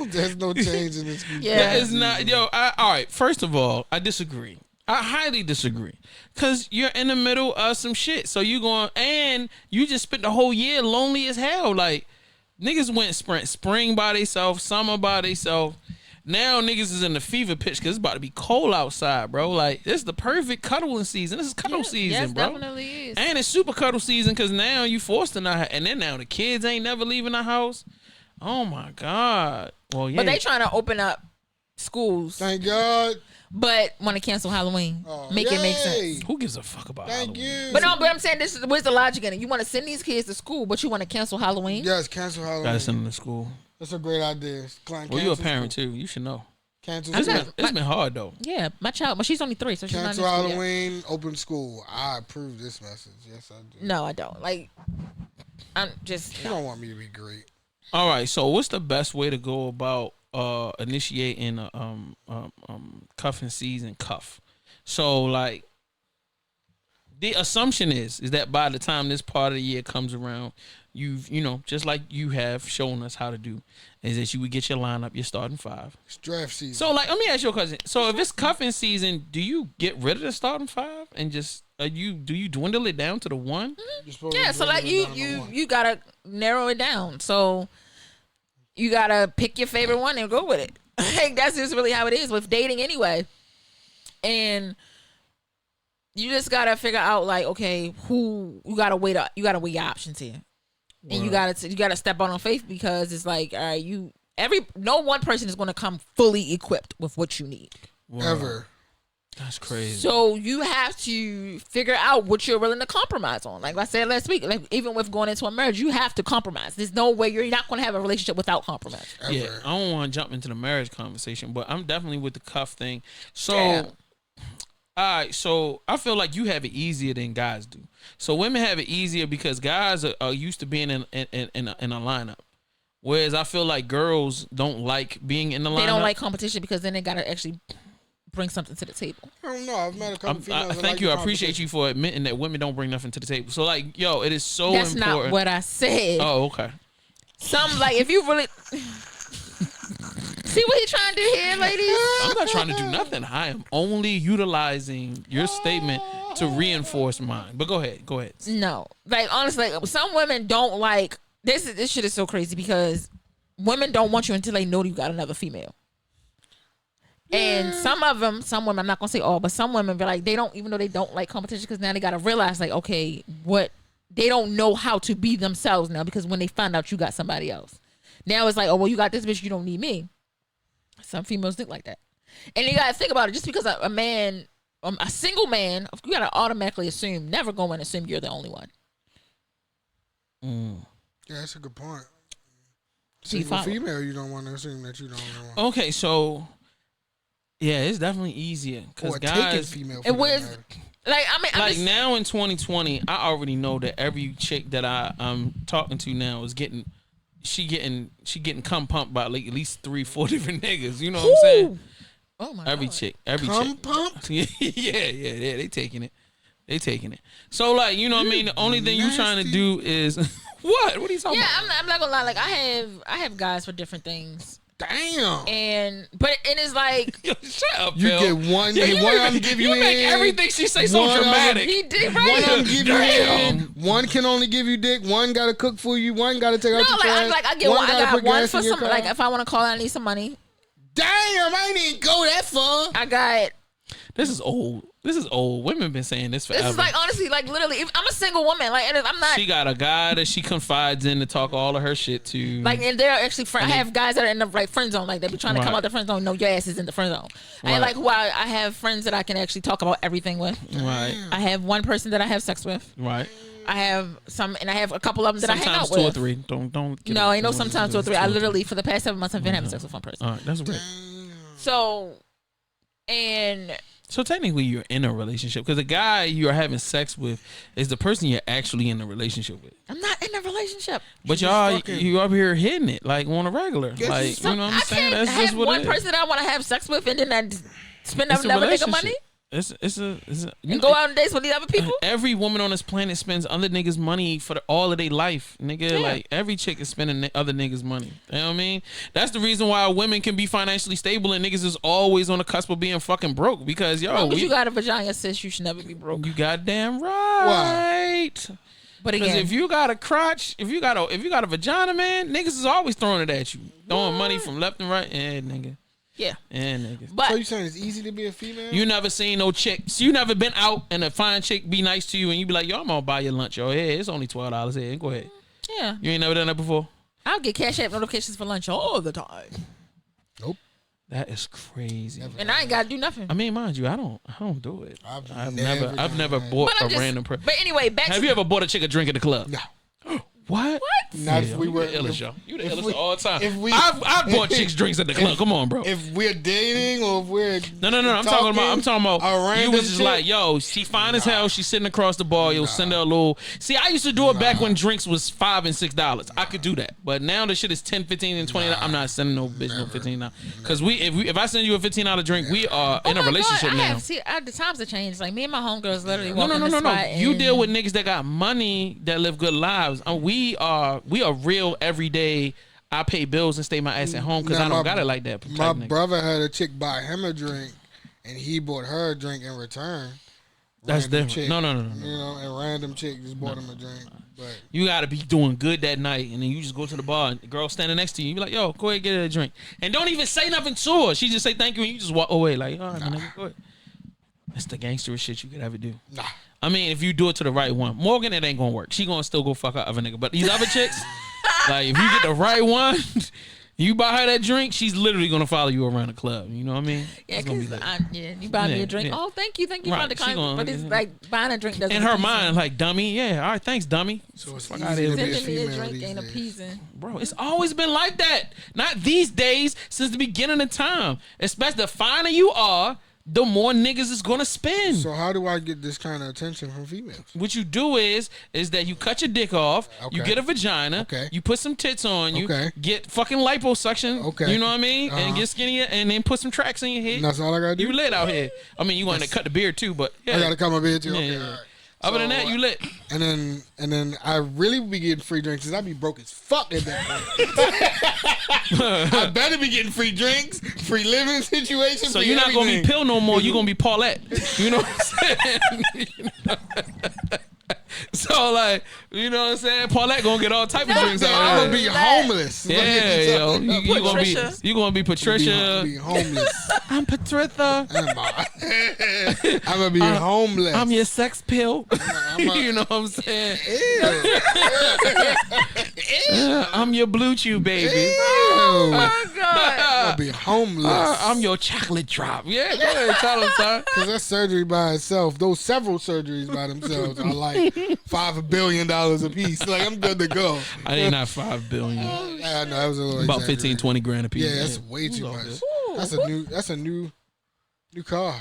there's no change in this. Yeah. It's not, yo. All right. First of all, I disagree. I highly disagree. Cause you're in the middle of some shit. So you going and you just spent the whole year lonely as hell. Like niggas went spring by themselves, summer by themselves. Now niggas is in the fever pitch because it's about to be cold outside, bro. Like this is the perfect cuddling season. This is cuddle season, yes, bro. Definitely is. And it's super cuddle season because now you forced to not. And then now the kids ain't never leaving the house. Oh my God. Well, yeah. But they trying to open up schools, Thank God. but want to cancel Halloween. Make it make sense. Who gives a fuck about Thank Halloween? you. But no, but I'm saying this is where's the logic in it? You want to send these kids to school, but you want to cancel Halloween? Yes, cancel Halloween. Gotta send them to school. That's a great idea. Well, you're a parent too. You should know. Cancel I'm school. not- It's been hard though. Yeah, my child, but she's only 3, so she's Cancel not in school yet. Halloween, open school. I approve this message. Yes, I do. No, I don't. Like, I'm just. You don't want me to be great. All right. So, what's the best way to go about initiating a cuffing season cuff? So, like, the assumption is that by the time this part of the year comes around, you know, just like you have shown us how to do, is that you would get your lineup, your starting 5. It's draft season. So, like, let me ask you a question. So, if it's cuffing season, do you get rid of the starting 5 and just do you dwindle it down to the 1? You're supposed to Yeah, so bring like it down to one. you gotta narrow it down. So you gotta pick your favorite one and go with it. Like that's just really how it is with dating anyway. And you just gotta figure out like, okay, who you gotta weigh your options here, and you gotta step out on faith because it's like, all right, no one person is gonna come fully equipped with what you need. Ever. That's crazy. So you have to figure out what you're willing to compromise on. Like I said last week, like even with going into a marriage, you have to compromise. There's no way you're not going to have a relationship without compromise. Ever. Yeah, I don't want to jump into the marriage conversation, but I'm definitely with the cuff thing. So, Yeah. all right, so I feel like you have it easier than guys do. So women have it easier because guys are used to being in a lineup, whereas I feel like girls don't like being in the lineup. They don't like competition because then they got to actually bring something to the table. I don't know. I've met a couple females. that thank like you. the I appreciate you for admitting that women don't bring nothing to the table. So, like, yo, it is so That's important. not what I said. Oh, okay. Some like if you really See what he trying to do here, ladies? I'm not trying to do nothing. I am only utilizing your statement to reinforce mine. But go ahead. No, like honestly, some women don't like this. This shit is so crazy because women don't want you until they know you got another female. And some women, I'm not gonna say all, but some women be like, they don't, even though they don't like competition, because now they gotta realize, like, okay, what they don't know how to be themselves now, because when they find out you got somebody else, now it's like, oh well, you got this bitch, you don't need me. Some females think like that, and you gotta think about it. Just because a man, a single man, you gotta automatically assume, never go and assume you're the only one. Yeah, that's a good point. So Single female, you don't want to assume that you the only one. Okay, so yeah, it's definitely easier because guys, female. It was like like now in 2020, I already know that every chick that I'm talking to now is getting cum pumped by like at least 3-4 different niggas. You know what I'm saying? Oh my every God. chick, cum pumped. yeah, they taking it. So like, you know what I mean? The only thing you trying to do is what? What are you talking about? Yeah, I'm not gonna lie. Like I have guys for different things. Damn. And it's like Yo, shut up, you Bill. get one. Yeah, one of them give you make in. everything she say so One of them- dramatic. he did One right. of them give you Damn. in. One can only give you dick. One got to cook for you. One got to take out No, your trash. I get one. I gotta got put one gas for in your some. car. Like if I want to call, I need some money. Damn, I ain't even go that far. I got. This is old. Women been saying this forever. This is like honestly, like literally. If I'm a single woman. Like I'm not. She got a guy that she confides in to talk all of her shit to. Like, and they're actually friends. I have guys that are in the right friend zone. Like, they be trying to come Right. out the friend zone. No, your ass is in the friend zone. Right. And like, who I have friends that I can actually talk about everything with. Right. I have one person that I have sex with. Right. I have some, and I have a couple of them that I hang Sometimes out 2 or with. 3. Don't. Get No, up. ain't no sometimes 2 or 3. I literally, for the past 7 months, I've been having sex with one person. All right, that's great. So, and So technically, you're in a relationship because the guy you are having sex with is the person you're actually in a relationship with. I'm not in a relationship. But you up here hitting it like on a regular, like you know what I'm saying? I That's can't just have what one it is. person that I want to have sex with, and then I spend It's a another nigga relationship. money It's a and go out on dates with these other people. Every woman on this planet spends other niggas' money for all of their life, nigga. Yeah. Like every chick is spending other niggas' money. You know what I mean? That's the reason why women can be financially stable and niggas is always on the cusp of being fucking broke because But you got a vagina, sis. You should never be broke. you goddamn right. But Because again, if you got a crotch, if you got a vagina, man, niggas is always throwing it at you, throwing money from left and right, and nigga, yeah. and nigga. But So you saying it's easy to be a female? You never seen no chick. So you never been out and a fine chick be nice to you and you be like, yo, I'm gonna buy your lunch. Yo, hey, it's only $12 here. Go ahead. yeah, You ain't never done that before? I'll get Cash App notifications for lunch all the time, Nope. That is crazy. and I ain't gotta do nothing. I mean, mind you, I don't do it. I've I've never done bought But a I'm just- random person. But anyway, back Have to you ever bought a chick a drink at the club? No. What? Not if we you were. the illest, yo. You the if illest we- all the time. if we- I've bought chicks drinks at the club. Come on, bro. If we're dating or if we're No. I'm talking about. a You random was just chick, like, yo, she fine as hell. She's sitting across the bar. You'll send her a little. See, I used to do it back when drinks was $5 and $6. I could do that, but now the shit is $10, $15, and $20. I'm not sending no bitch no $15. Because if I send you a $15 drink, we are in a my relationship God, now. the times have changed. Like me and my homegirls literally No. walk in the spot. You and- deal with niggas that got money that live good lives. We are real everyday. I pay bills and stay my ass at home because Now, I don't my- got it like that. type My nigga. brother had a chick buy him a drink, and he bought her a drink in return. That's Random different. chick, No. You know, and random chick just bought him a drink. But You gotta be doing good that night, and then you just go to the bar, and the girl standing next to you. You be like, "Yo, go ahead, get her a drink," and don't even say nothing to her. She just say thank you, and you just walk away like, "All right, my nigga, go ahead." That's the gangsterest shit you could ever do. nah. I mean, if you do it to the right one, Morgan, it ain't gonna work. She gonna still go fuck her other nigga. But these other chicks, like if you get the right one, you buy her that drink, she's literally gonna follow you around the club. You know what I mean? Yeah, It's gonna be because like, you buy me Yeah, a drink. yeah. Oh, thank you Right, for the she kind. gonna- But it's like buying a drink doesn't. in her appease mind, me. like dummy, yeah, all right, thanks, dummy. So it's Fuck easy outta here. to be a Sending me a female drink these ain't days. appeasing. Bro, it's always been like that. Not these days, since the beginning of time. Especially the finer you are, the more niggas is gonna spend. So how do I get this kind of attention from females? What you do is that you cut your dick off, you Okay. get a vagina, Okay. you put some tits on you, Okay. get fucking liposuction, Okay. you know what I mean, and Uh-huh. get skinnier, and then put some tracks in your head. And that's all I gotta do. You lit out here. I mean, you want to cut the beard too, but yeah. I gotta cut my beard too. Yeah, Okay, yeah, all yeah. right. Other than that, you lit. And then I really be getting free drinks because I be broke as fuck at that point. I better be getting free drinks, free living situation. So you're not gonna be Pill no more. You're gonna be Paulette. You know what I'm saying? So like, you know what I'm saying? Paulette gonna get all type of drinks out I'm of gonna be homeless. Yeah, yo, you gonna be Patricia. Be homeless. I'm Patritha. I'm gonna be homeless. I'm your sex pill. You know what I'm saying? I'm your blue chew baby. Oh my God. I'm gonna be homeless. I'm your chocolate drop. Yeah, go ahead, tell him, son. Because that surgery by itself, those several surgeries by themselves are like $5 billion a piece. Like, I'm good to go. I think not $5 billion. I know that was a little About 15, 20 grand a piece. Yeah, that's way too much. That's a new car.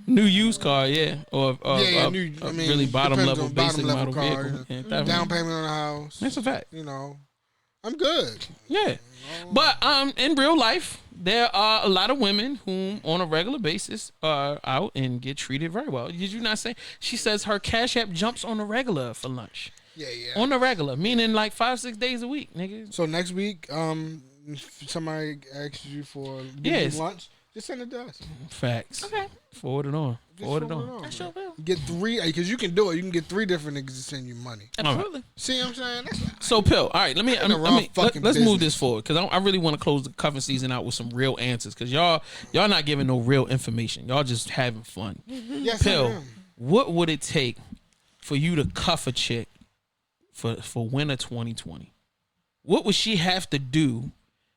New used car, yeah, or new. I mean, really bottom depends level on basic bottom level model car, vehicle. you know. Yeah, Down payment on a house. that's a fact. You know, I'm good. Yeah, but in real life, there are a lot of women who, on a regular basis, are out and get treated very well. Did you not say? She says her Cash App jumps on the regular for lunch. Yeah. On the regular, meaning like 5-6 days a week, nigga. So next week, if somebody asks you for lunch, just send it to us. Facts. Okay. Forward it on. Forward it on. I sure will. Get 3, because you can do it. You can get 3 different niggas to send you money. Absolutely. See what I'm saying? So, Pill, all right, let's business. move this forward because I really want to close the cuffing season out with some real answers because y'all not giving no real information. Y'all just having fun. Yes, Pill, what would it take for you to cuff a chick for winter 2020? What would she have to do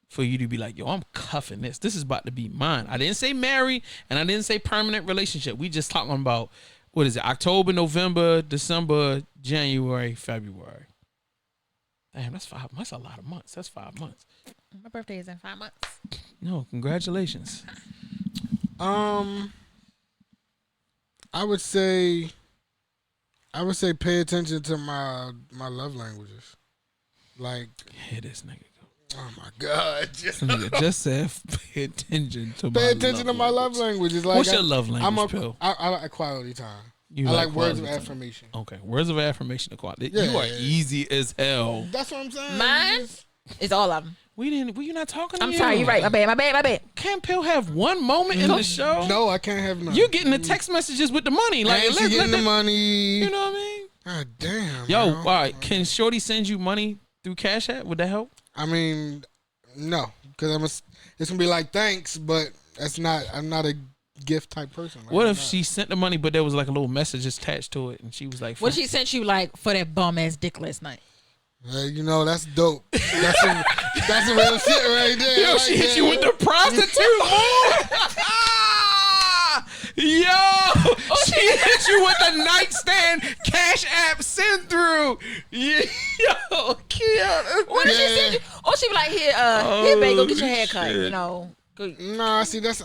for you to be like, yo, I'm cuffing this. This is about to be mine. I didn't say marry and I didn't say permanent relationship. We just talking about, what is it, October, November, December, January, February. Damn, that's a lot of months. That's 5 months. My birthday is in 5 months. No, congratulations. I would say pay attention to my love languages. Like, Here this nigga go. oh my God. This nigga just said pay attention to my love languages. Like, What's your love language, Pill? I like quality time. You I like words of quality time. affirmation. Okay, words of affirmation to quality. Yeah. You are easy as hell. That's what I'm saying. Mine is all of them. Were you not talking to I'm you? sorry, you're right. My bad. Can't Pill have one moment in the show? No, I can't have none. You getting the text messages with the money. Like, and she getting the money. You know what I mean? God damn. Yo, man. all right. Can Shorty send you money through Cash App? Would that help? I mean, no, because it's gonna be like thanks, but I'm not a gift type person. Like, What if she sent the money, but there was like a little message attached to it, and she was like, What she sent you like for that bum ass dick last night? You know, that's dope. That's a real shit right there. Yo, right she hit there. you with the prostitute. Yo, she hit you with the nightstand Cash App send through. Yeah. Yo, Kia. What did she send you? Oh, she be like, here, babe, go get your hair cut. shit. You know. Go. Nah, see, that's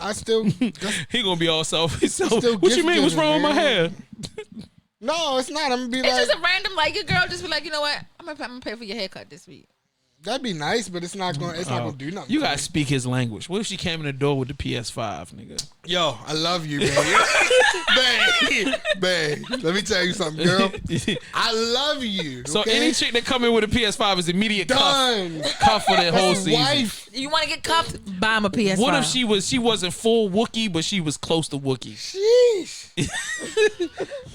He gonna be all selfish. So, still what you mean? What's gift-giving, wrong with my man. hair? no, it's not. I'm gonna be It's like, just a random, like, your girl just be like, you know what? I'm gonna pay for your haircut this week. that'd be nice, but it's not gonna do nothing. You for gotta me. speak his language. What if she came in the door with the PS5, nigga? Yo, I love you, babe. babe. Let me tell you something, girl. I love you. So okay? any chick that come in with a PS5 is immediate done. cuff for that whole That's season. wife. You want to get cuffed? Buy him a PS5. What if she wasn't full Wookiee, but she was close to Wookiee? Sheesh.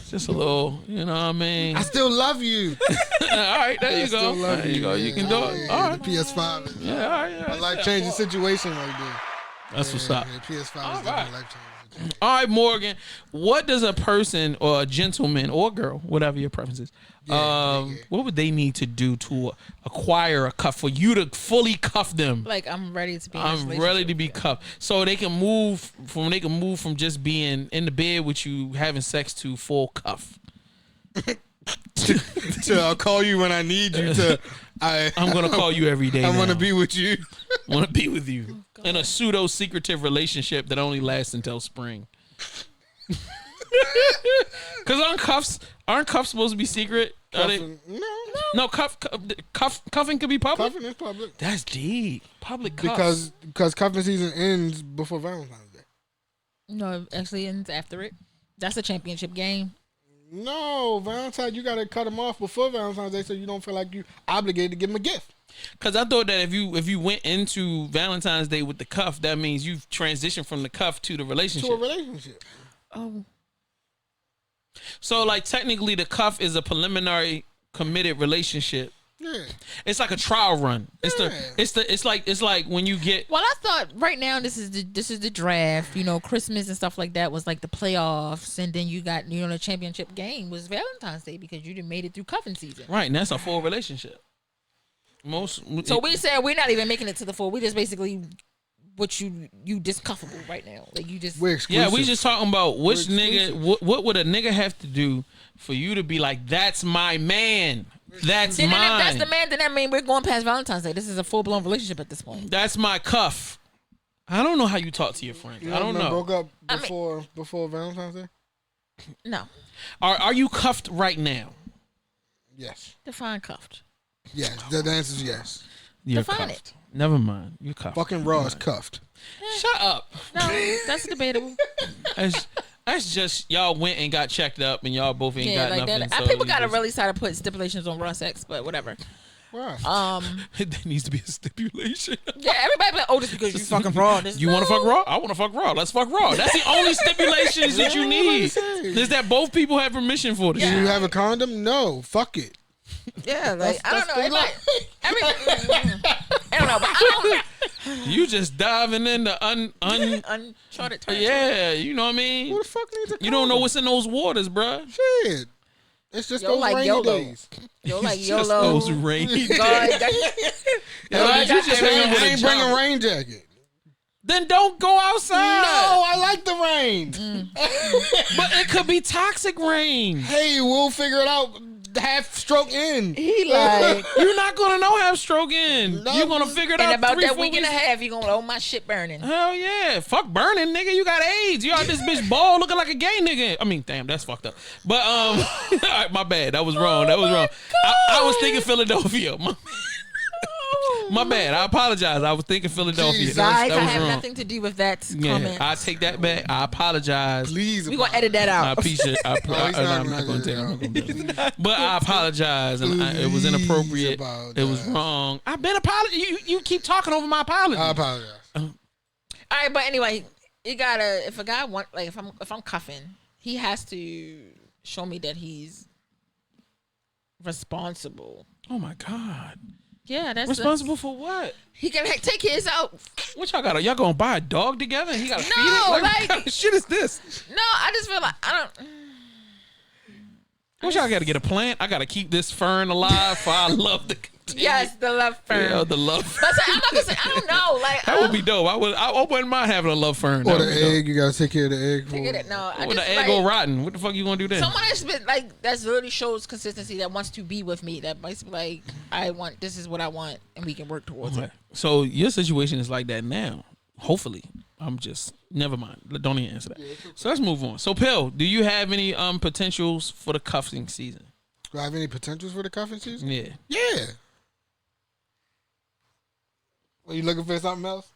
Just a little, you know what I mean? I still love you. All right, there you go. Still love There you go. You can do it. All right. The PS5 is Yeah, all right. Yeah. a life-changing situation right there. That's what's up. Yeah, PS5 is right. definitely life-changing. All right, Morgan. What does a person or a gentleman or girl, whatever your preference is, what would they need to do to acquire a cuff for you to fully cuff them? Like, I'm ready to be. In I'm this ready to be cuffed, so they can move from just being in the bed with you having sex to full cuff. I'll call you when I need you to. I'm gonna call you every day. I want to now. be with you. Want to be with you in a pseudo secretive relationship that only lasts until spring. Because aren't cuffs supposed to be secret? Are they? No, cuffing could be public. Cuffing is public. That's deep. Public cuffs. Because cuffing season ends before Valentine's Day. No, it actually ends after it. That's a championship game. No, Valentine, you gotta cut them off before Valentine's Day so you don't feel like you obligated to give them a gift. Because I thought that if you went into Valentine's Day with the cuff, that means you've transitioned from the cuff to the relationship. To a relationship. Oh. So like technically the cuff is a preliminary committed relationship. Yeah. It's like a trial run. Yeah. It's like when you get. Well, I thought right now this is the draft. You know, Christmas and stuff like that was like the playoffs, and then you got the championship game was Valentine's Day because you done made it through cuffing season. Right, and that's a full relationship. So we said we're not even making it to the full. We just basically what you discuffable right now. Like you just. We're exclusive. Yeah, we just talking about which nigga. What would a nigga have to do for you to be like, that's my man? That's then mine. If that's the man, then that means we're going past Valentine's Day. This is a full blown relationship at this point. That's my cuff. I don't know how you talk to your friends. I don't know. Broke up before Valentine's Day? No. Are you cuffed right now? Yes. Define cuffed. Yes. The answer is yes. You're Define cuffed. it. Never mind. You're cuffed. Fucking Raw is cuffed. Shut up. No, that's debatable. That's just y'all went and got checked up and y'all both ain't got like nothing. that. So People gotta really start to put stipulations on raw sex, but whatever. Why? There needs to be a stipulation. Yeah, everybody be like, oh, just because you fucking raw. You want to fuck raw? I want to fuck raw. Let's fuck raw. That's the only stipulations that you need. Is that both people have permission for this? Do you have a condom? No. Fuck it. Yeah, like I don't know. that's I don't know, but I don't. You just diving into Uncharted territory. Yeah, you know what I mean? Who the fuck needs a condom? You don't know what's in those waters, bruh. Shit. It's just those like rainy YOLO. days. Yo, like Just YOLO. those rainy days. God, Did you just hit me with I a ain't bringing jump? rain jacket. Then don't go outside. No, I like the rain. But it could be toxic rain. Hey, we'll figure it out half stroke in. he like. You're not gonna know half stroke in. No. You're gonna figure it And out about 3-4 that week and a weeks. half, you gonna, oh, my shit burning. Hell yeah. Fuck burning, nigga. You got AIDS. You out this bitch bald looking like a gay nigga. I mean, damn, that's fucked up. But all right, my bad. That was wrong. That was wrong. I was thinking Philadelphia. My bad. I apologize. I was thinking Philadelphia. Jesus. Guys, That I was have wrong. nothing to do with that Yeah, comment. I take that back. I apologize. Please. We gonna edit that I out. appreciate. he's not I'm not gonna going to edit tell. it I'm not going to do it. But I apologize, and it was inappropriate. about It was that. wrong. I've been apologizing. You keep talking over my apology. I apologize. All right, but anyway, you gotta. If a guy want, like, if I'm cuffing, he has to show me that he's responsible. Oh my God. Yeah, that's Responsible for what? He can take his out. What y'all got? Y'all gonna buy a dog together and he gotta feed it? No, What like- kind of shit is this? No, I just feel like I don't. What y'all gotta get a plant? I gotta keep this fern alive for I love the Yes, the love fern. Yeah, the love. But I'm not gonna say I don't know. Like That would be dope. I wouldn't mind having a love fern. Or That the would be dope. egg, you gotta take care of the egg. to get it. No, I When just the egg like, go rotten, what the fuck you gonna do then? someone that's been like that's literally shows consistency that wants to be with me. That basically like I want this is what I want and we can work towards it. So your situation is like that now. Hopefully, I'm just never mind. Don't even answer that. So let's move on. So Pill, do you have any potentials for the cuffing season? Do I have any potentials for the cuffing season? Yeah. Yeah. Are you looking for something else?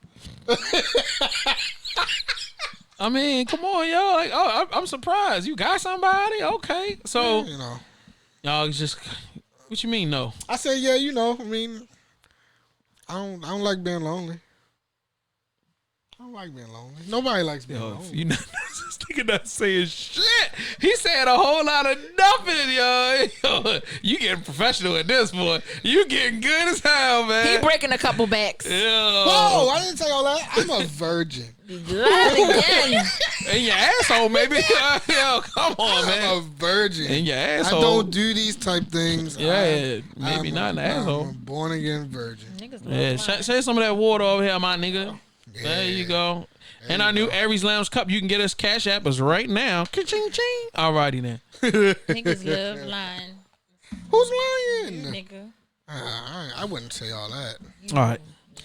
I mean, come on, yo. Like, oh, I'm surprised. You got somebody? Okay. So You know. y'all just what you mean no? I say yeah, you know. I mean, I don't like being lonely. I don't like being lonely. Nobody likes being Yo, lonely. if you not this nigga not saying shit. He said a whole lot of nothing, yo. Yo, you getting professional at this point. You getting good as hell, man. He breaking a couple backs. Yo. Whoa, I didn't say all that. I'm a virgin. Lied again. In your asshole, maybe. Yo, come on, I'm a man. virgin. In your I asshole. don't do these type things. Yeah, maybe I'm not in the I'm asshole. a born again virgin. Niggas Yeah, love say some of that water over here, my nigga. There you go. And our you new Aries Lounge cup, you can get us Cash App us right now. Ka-ching, ching. Alrighty then. niggas love lying. Who's lying? Nigga I wouldn't say all that. All right.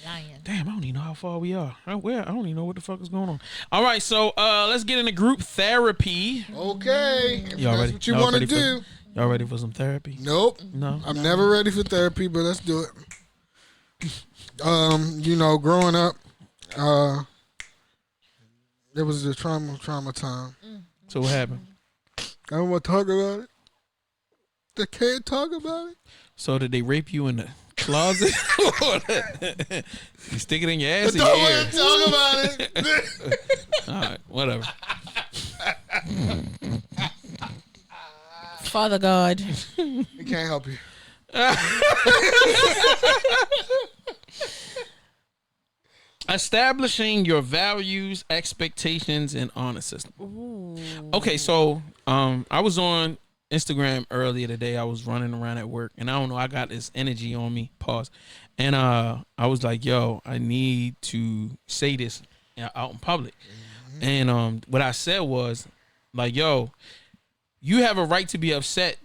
lying. Damn, I don't even know how far we are. I don't even know what the fuck is going on. All right, so let's get into group therapy. Okay. If Y'all that's ready? what you Y'all want to ready for- do. Y'all ready for some therapy? Nope. No. I'm never ready for therapy, but let's do it. You know, growing up, it was a trauma time. So what happened? I don't want to talk about it. They can't talk about it. So did they rape you in the closet? You stick it in your ass I or your don't ear? want to talk about it. All right, whatever. Father God. He can't help you. Establishing your values, expectations, and honor system. Okay, so I was on Instagram earlier today. I was running around at work, and I don't know, I got this energy on me. Pause. And I was like, yo, I need to say this out in public. And what I said was, like, yo, you have a right to be upset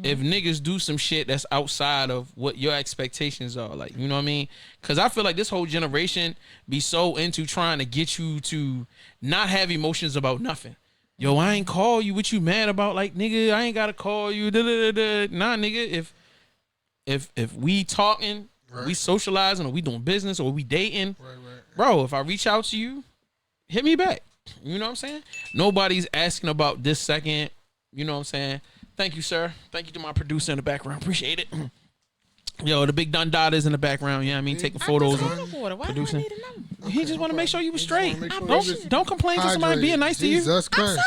if niggas do some shit that's outside of what your expectations are. Like, you know what I mean? Because I feel like this whole generation be so into trying to get you to not have emotions about nothing. Yo, I ain't call you. What you mad about? Like, nigga, I ain't gotta call you. Nah, nigga. If we talking, we socializing, or we doing business, or we dating, bro. If I reach out to you, hit me back. You know what I'm saying? Nobody's asking about this second. You know what I'm saying? Thank you, sir. Thank you to my producer in the background. Appreciate it. Yo, the big Dun Dot is in the background. You know what I mean? Taking photos and producing. He just want to make sure you was straight. Don't complain to somebody being nice to you. Jesus Christ.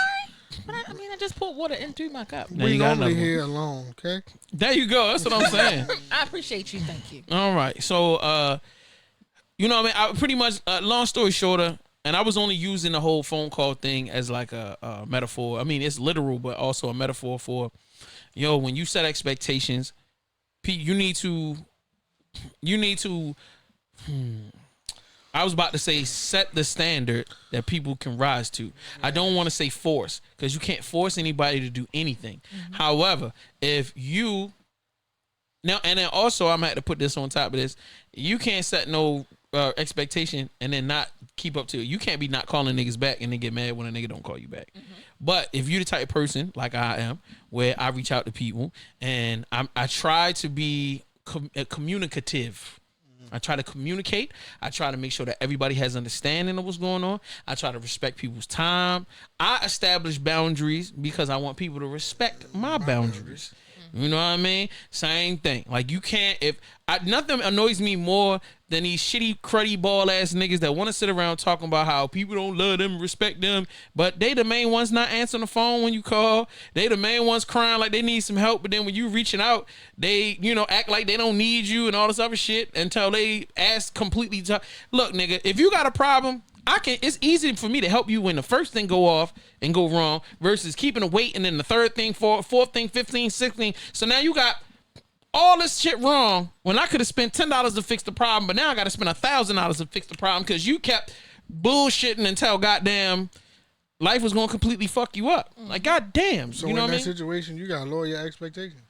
But I just put water into my cup. Now We you got normally another one. here alone, okay? There you go. That's what I'm saying. I appreciate you. Thank you. All right. So, you know what I mean? I pretty much, long story shorter, and I was only using the whole phone call thing as like a metaphor. I mean, it's literal, but also a metaphor for, yo, when you set expectations, you need to, I was about to say set the standard that people can rise to. I don't want to say force, because you can't force anybody to do anything. However, if you, now, and then also I'm going to have to put this on top of this, you can't set no expectation and then not keep up to it. You can't be not calling niggas back and then get mad when a nigga don't call you back. But if you're the type of person like I am, where I reach out to people and I try to be communicative. I try to communicate. I try to make sure that everybody has understanding of what's going on. I try to respect people's time. I establish boundaries because I want people to respect my boundaries. You know what I mean? Same thing. Like, you can't, nothing annoys me more than these shitty, cruddy, ball ass niggas that want to sit around talking about how people don't love them, respect them, but they the main ones not answering the phone when you call. They the main ones crying like they need some help, but then when you reaching out, they, act like they don't need you and all this other shit until they ask completely. Look, nigga, if you got a problem, it's easy for me to help you when the first thing go off and go wrong versus keeping a wait and then the third thing, fourth thing, 15, 16. So now you got all this shit wrong when I could have spent $10 to fix the problem, but now I got to spend $1,000 to fix the problem because you kept bullshitting until goddamn life was going to completely fuck you up. Like, goddamn. So you know in what I that mean? situation, you got to lower your expectations.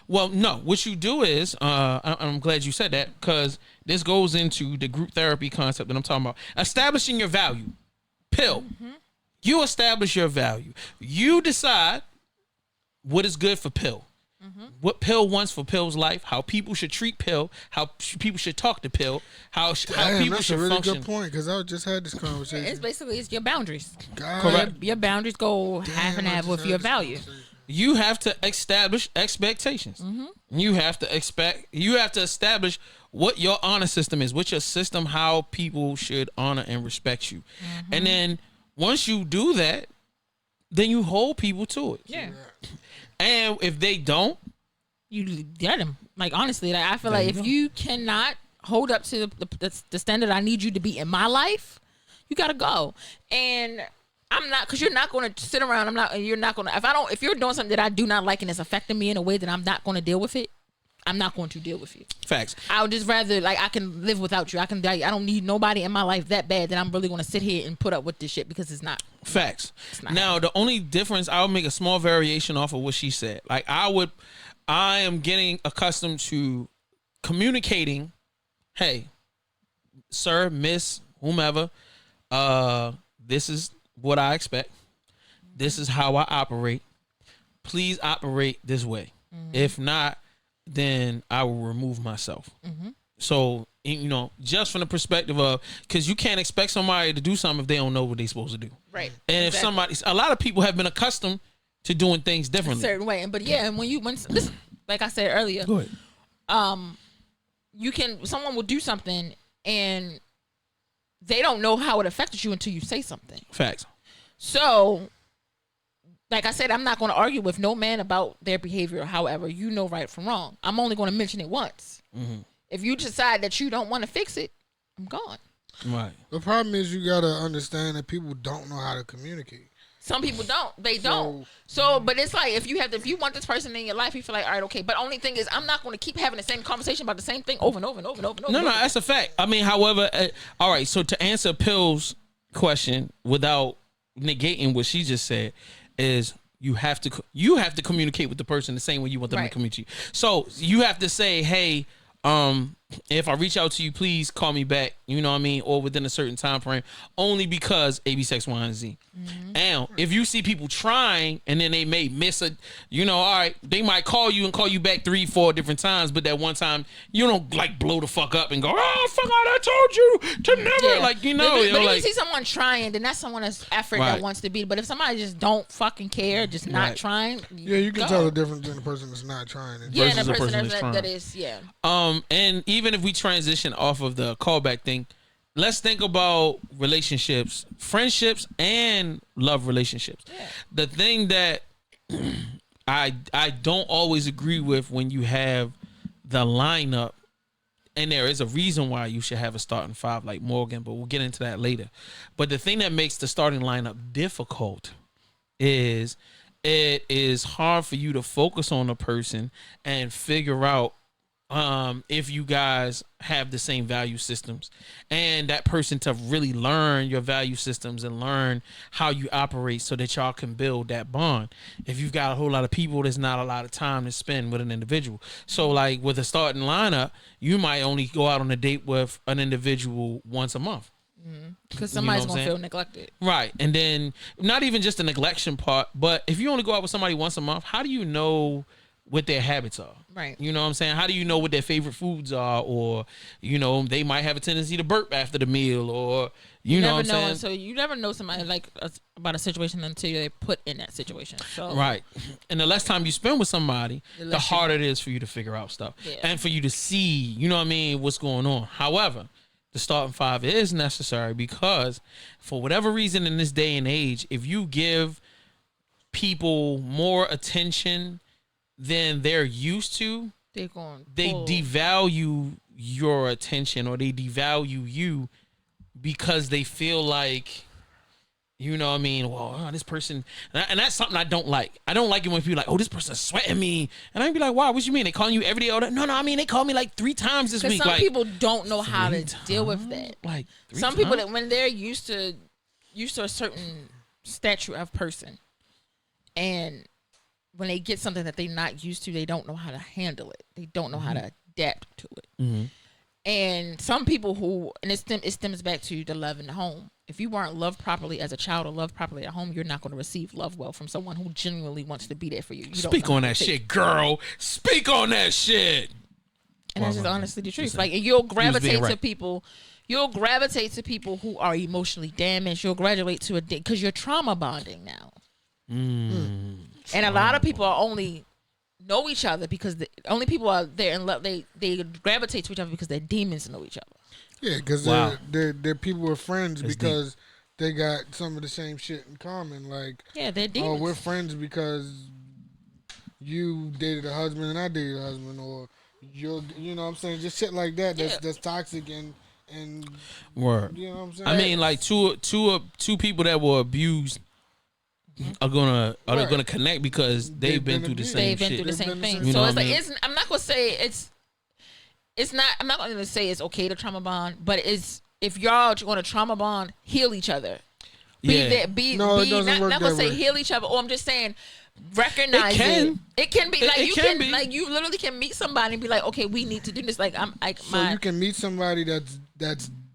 Well, no. What you do is, I'm glad you said that, because this goes into the group therapy concept that I'm talking about. Establishing your value. Pill. You establish your value. You decide what is good for Pill. What Pill wants for Pill's life, how people should treat Pill, how people should talk to Pill, how people that's should a really function. good point, because I just had this conversation. It's your boundaries. Correct. Your boundaries go half and half with your value. You have to establish expectations. You have to establish what your honor system is, what your system, how people should honor and respect you. And then once you do that, then you hold people to it. Yeah. And if they don't, you get them. Like, honestly, like, I feel like if you cannot hold up to the standard I need you to be in my life, you gotta go. And I'm not, because you're not going to sit around. You're not going to, if you're doing something that I do not like and it's affecting me in a way that I'm not going to deal with it, I'm not going to deal with you. Facts. I would just rather, like, I can live without you. I don't need nobody in my life that bad that I'm really going to sit here and put up with this shit, because it's not. Facts. not Now, the only difference, I'll make a small variation off of what she said. Like, I am getting accustomed to communicating, hey, sir, miss, whomever, this is what I expect. This is how I operate. Please operate this way. If not, then I will remove myself. So you know, just from the perspective of, because you can't expect somebody to do something if they don't know what they're supposed to do. Right. And if somebody, a lot of people have been accustomed to doing things differently. A certain way. But yeah, and when this, like I said earlier, Go ahead. Someone will do something and they don't know how it affected you until you say something. Facts. So, like I said, I'm not going to argue with no man about their behavior. However, you know right from wrong. I'm only going to mention it once. Mm-hmm. If you decide that you don't want to fix it, I'm gone. Right. The problem is you got to understand that people don't know how to communicate. Some people don't. They don't. So, but it's like if you want this person in your life, you feel like, all right, okay. But only thing is, I'm not going to keep having the same conversation about the same thing over and over and over and over and over. No, that's a fact. I mean, however, all right. So to answer Pill's question without negating what she just said, is you have to communicate with the person the same way you want them to communicate. So you have to say, hey, if I reach out to you, please call me back, you know what I mean, or within a certain time frame, only because A, B, X, Y, and Z. Mm-hmm. Now, if you see people trying and then they may miss a, you know, all right, they might call you and call you back 3-4 different times, but that one time you don't like blow the fuck up and go, oh fuck, I told you to never, like, you know. But if like, you see someone trying, then that's someone's effort that wants to be. But if somebody just don't fucking care, just not trying, you can tell the difference in the person that's not trying and and the person that is, and even if we transition off of the callback thing, let's think about relationships, friendships, and love relationships. Yeah. The thing that I don't always agree with when you have the lineup, and there is a reason why you should have a starting five like Morgan, but we'll get into that later. But the thing that makes the starting lineup difficult is it is hard for you to focus on a person and figure out if you guys have the same value systems, and that person to really learn your value systems and learn how you operate so that y'all can build that bond. If you've got a whole lot of people, there's not a lot of time to spend with an individual. So like with a starting lineup, you might only go out on a date with an individual once a month. Because somebody's going to feel neglected. Right. And then not even just the neglection part, but if you only go out with somebody once a month, how do you know what their habits are? Right. You know what I'm saying? How do you know what their favorite foods are? Or, you know, they might have a tendency to burp after the meal, or, you know what I'm saying? So you never know somebody like about a situation until they're put in that situation. So right. And the less time you spend with somebody, the harder it is for you to figure out stuff. Yeah. And for you to see, you know what I mean, what's going on. However, the starting five is necessary because for whatever reason in this day and age, if you give people more attention than they're used to, they devalue your attention, or they devalue you because they feel like, you know what I mean, well, this person, and that's something I don't like. I don't like it when people are like, oh, this person's sweating me. And I'd be like, wow, what you mean? They calling you every day? No, I mean, they call me like 3 times this week. Some people don't know how to deal with that. Like some people that when they're used to a certain stature of person, and when they get something that they're not used to, they don't know how to handle it. They don't know how to adapt to it. Mm-hmm. And some people who, and it stems back to the love in the home. If you weren't loved properly as a child or loved properly at home, you're not going to receive love well from someone who genuinely wants to be there for you. Speak on that shit, girl. Speak on that shit. And that's just honestly the truth. Like, you'll gravitate to people. You'll gravitate to people who are emotionally damaged. You'll graduate to because you're trauma bonding now. And a lot of people are only know each other because the only people are there in love. They gravitate to each other because their demons know each other. Yeah, because they're people who are friends because they got some of the same shit in common. Like, yeah, they're demons. Oh, we're friends because you dated a husband and I dated a husband, or you know what I'm saying, just shit like that. That's toxic and word. You know what I'm saying? I mean, like two people that were abused are gonna connect because they've been through the same shit. They've been through the same thing. So it's like I'm not gonna say it's not. I'm not gonna say it's okay to trauma bond, but if y'all gonna trauma bond, heal each other. Not gonna say heal each other. Or I'm just saying, recognize it. It can be like you can can be. like you literally can meet somebody and be like, okay, we need to do this. Like I'm like So you can meet somebody that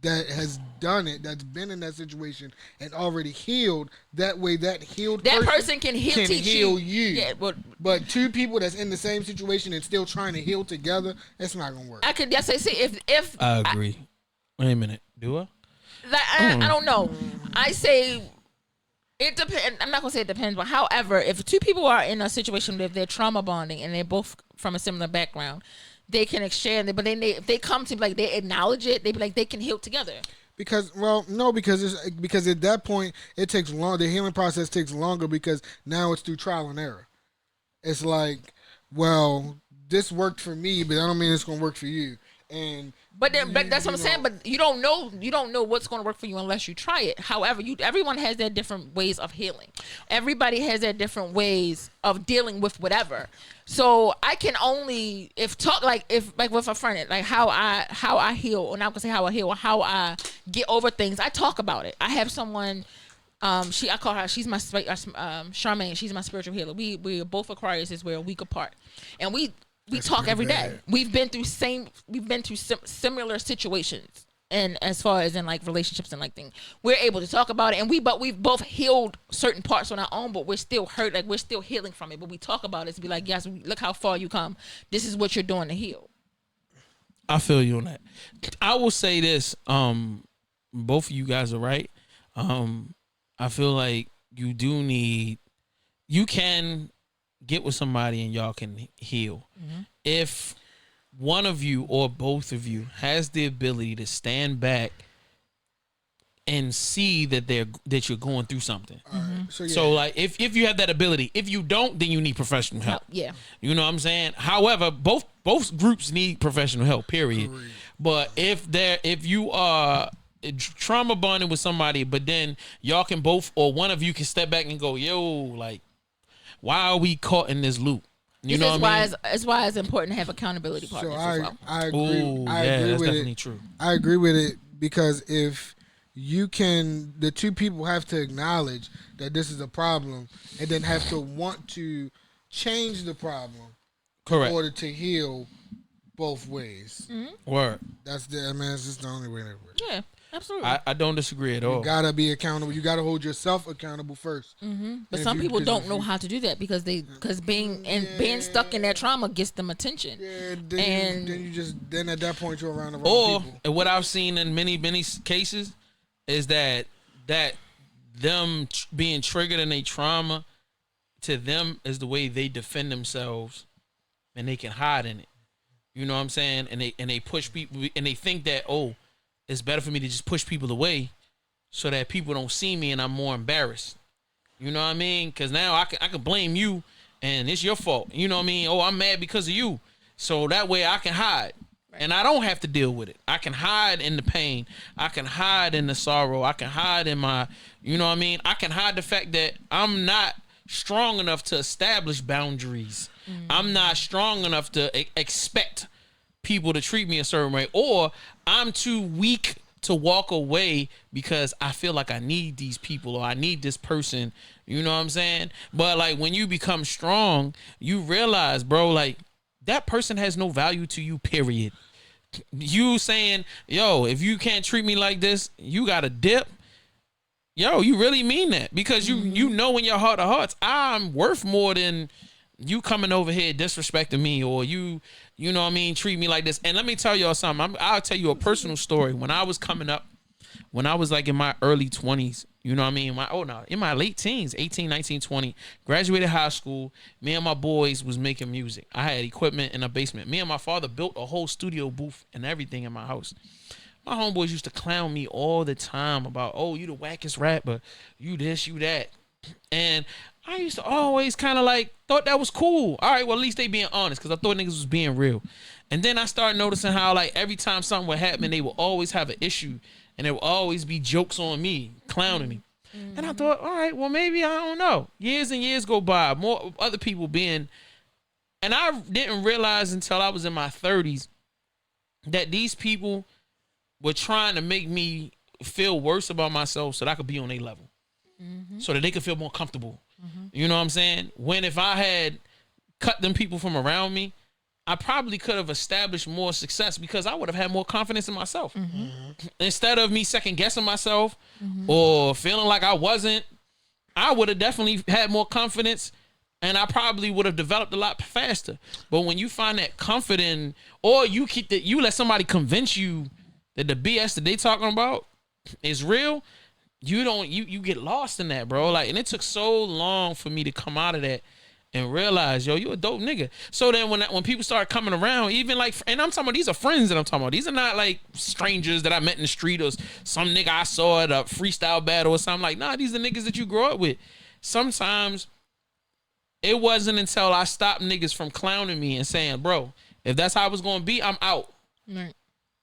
has done it, that's been in that situation and already healed. That way, that healed person can heal you. Yeah, but two people that's in the same situation and still trying to heal together, it's not gonna work. I could just say, if I agree. Wait a minute, do I? Like, I don't know. I say it depends. I'm not gonna say it depends, but however, if two people are in a situation where they're trauma bonding and they're both from a similar background, they can exchange it. But then if they come to like they acknowledge it, they be like they can heal together. Because at that point it takes long. The healing process takes longer because now it's through trial and error. It's like, well, this worked for me, but I don't mean it's gonna work for you. But that's what I'm saying. But you don't know what's going to work for you unless you try it. However, everyone has their different ways of healing. Everybody has their different ways of dealing with whatever. So I can only if with a friend, like how I heal, or not gonna say how I heal, or how I get over things. I talk about it. I have someone. I call her. She's my Charmaine. She's my spiritual healer. We are both Aquariuses. We're a week apart, and we talk every day. We've been through similar situations, and as far as in like relationships and like things, we're able to talk about it. And we've both healed certain parts on our own, but we're still hurt. Like we're still healing from it. But we talk about it to be like, yes, look how far you come. This is what you're doing to heal. I feel you on that. I will say this. Both of you guys are right. I feel like you can get with somebody and y'all can heal. Mm-hmm. If one of you or both of you has the ability to stand back and see that you're going through something. Mm-hmm. So like if you have that ability, if you don't, then you need professional help. Yeah. You know what I'm saying? However, both groups need professional help, period. But if you are trauma bonding with somebody, but then y'all can both, or one of you can step back and go, yo, like, why are we caught in this loop? You know what I mean? It's why it's important to have accountability partners as well. I agree. Ooh, I agree that's with definitely it. True. I agree with it because if the two people have to acknowledge that this is a problem and then have to want to change the problem Correct. in order to heal both ways. Mm-hmm. Word. It's just the only way that works. Yeah. Absolutely. I don't disagree at all. You gotta be accountable. You gotta hold yourself accountable first. Mm-hmm. But some people don't know how to do that because being stuck in that trauma gets them attention. Yeah, then at that point you're around the wrong people. And what I've seen in many cases is that them being triggered in a trauma to them is the way they defend themselves, and they can hide in it. You know what I'm saying? And they push people, and they think that it's better for me to just push people away so that people don't see me and I'm more embarrassed. You know what I mean? Because now I can blame you and it's your fault. You know what I mean? Oh, I'm mad because of you. So that way I can hide. Right. And I don't have to deal with it. I can hide in the pain. I can hide in the sorrow. I can hide in my, you know what I mean? I can hide the fact that I'm not strong enough to establish boundaries. Mm-hmm. I'm not strong enough to expect people to treat me a certain way, or I'm too weak to walk away because I feel like I need these people or I need this person. You know what I'm saying? But like when you become strong, you realize, bro, like that person has no value to you, period. You saying, yo, if you can't treat me like this, you got to dip. Yo, you really mean that? Because you know in your heart of hearts, I'm worth more than you coming over here disrespecting me, or you know what I mean, treat me like this. And let me tell y'all something. I'll tell you a personal story. When I was coming up, when I was like in my early 20s, you know what I mean? In my late teens, 18, 19, 20, graduated high school. Me and my boys was making music. I had equipment in a basement. Me and my father built a whole studio booth and everything in my house. My homeboys used to clown me all the time about, oh, you the wackest rapper, you this, you that. And I used to always kind of like thought that was cool. All right, well, at least they being honest, because I thought niggas was being real. And then I started noticing how like every time something would happen, they would always have an issue, and there would always be jokes on me, clowning me. Mm-hmm. And I thought, all right, well, maybe, I don't know. Years and years go by, more other people being, and I didn't realize until I was in my 30s that these people were trying to make me feel worse about myself so that I could be on their level. Mm-hmm. So that they could feel more comfortable. Mm-hmm. You know what I'm saying? When if I had cut them people from around me, I probably could have established more success because I would have had more confidence in myself. Instead of me second guessing myself or feeling like I wasn't, I would have definitely had more confidence and I probably would have developed a lot faster. But when you find that comfort in, or you let somebody convince you that the BS that they talking about is real, you get lost in that, bro. Like, and it took so long for me to come out of that and realize, yo, you a dope nigga. So then when people start coming around, even like, and I'm talking about, these are friends that I'm talking about. These are not like strangers that I met in the street or some nigga I saw at a freestyle battle or something. Like, nah, these are niggas that you grow up with. Sometimes it wasn't until I stopped niggas from clowning me and saying, bro, if that's how it was going to be, I'm out. Right.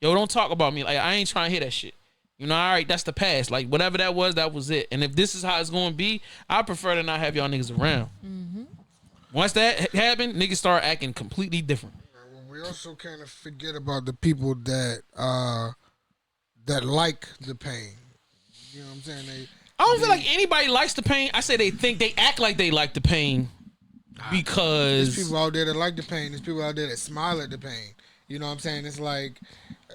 Yo, don't talk about me. Like, I ain't trying to hear that shit. You know, all right, that's the past. Like, whatever that was it. And if this is how it's going to be, I prefer to not have y'all niggas around. Once that happened, niggas start acting completely different. We also kind of forget about the people that like the pain. You know what I'm saying? I don't feel like anybody likes the pain. I say they act like they like the pain because there's people out there that like the pain. There's people out there that smile at the pain. You know what I'm saying? It's like,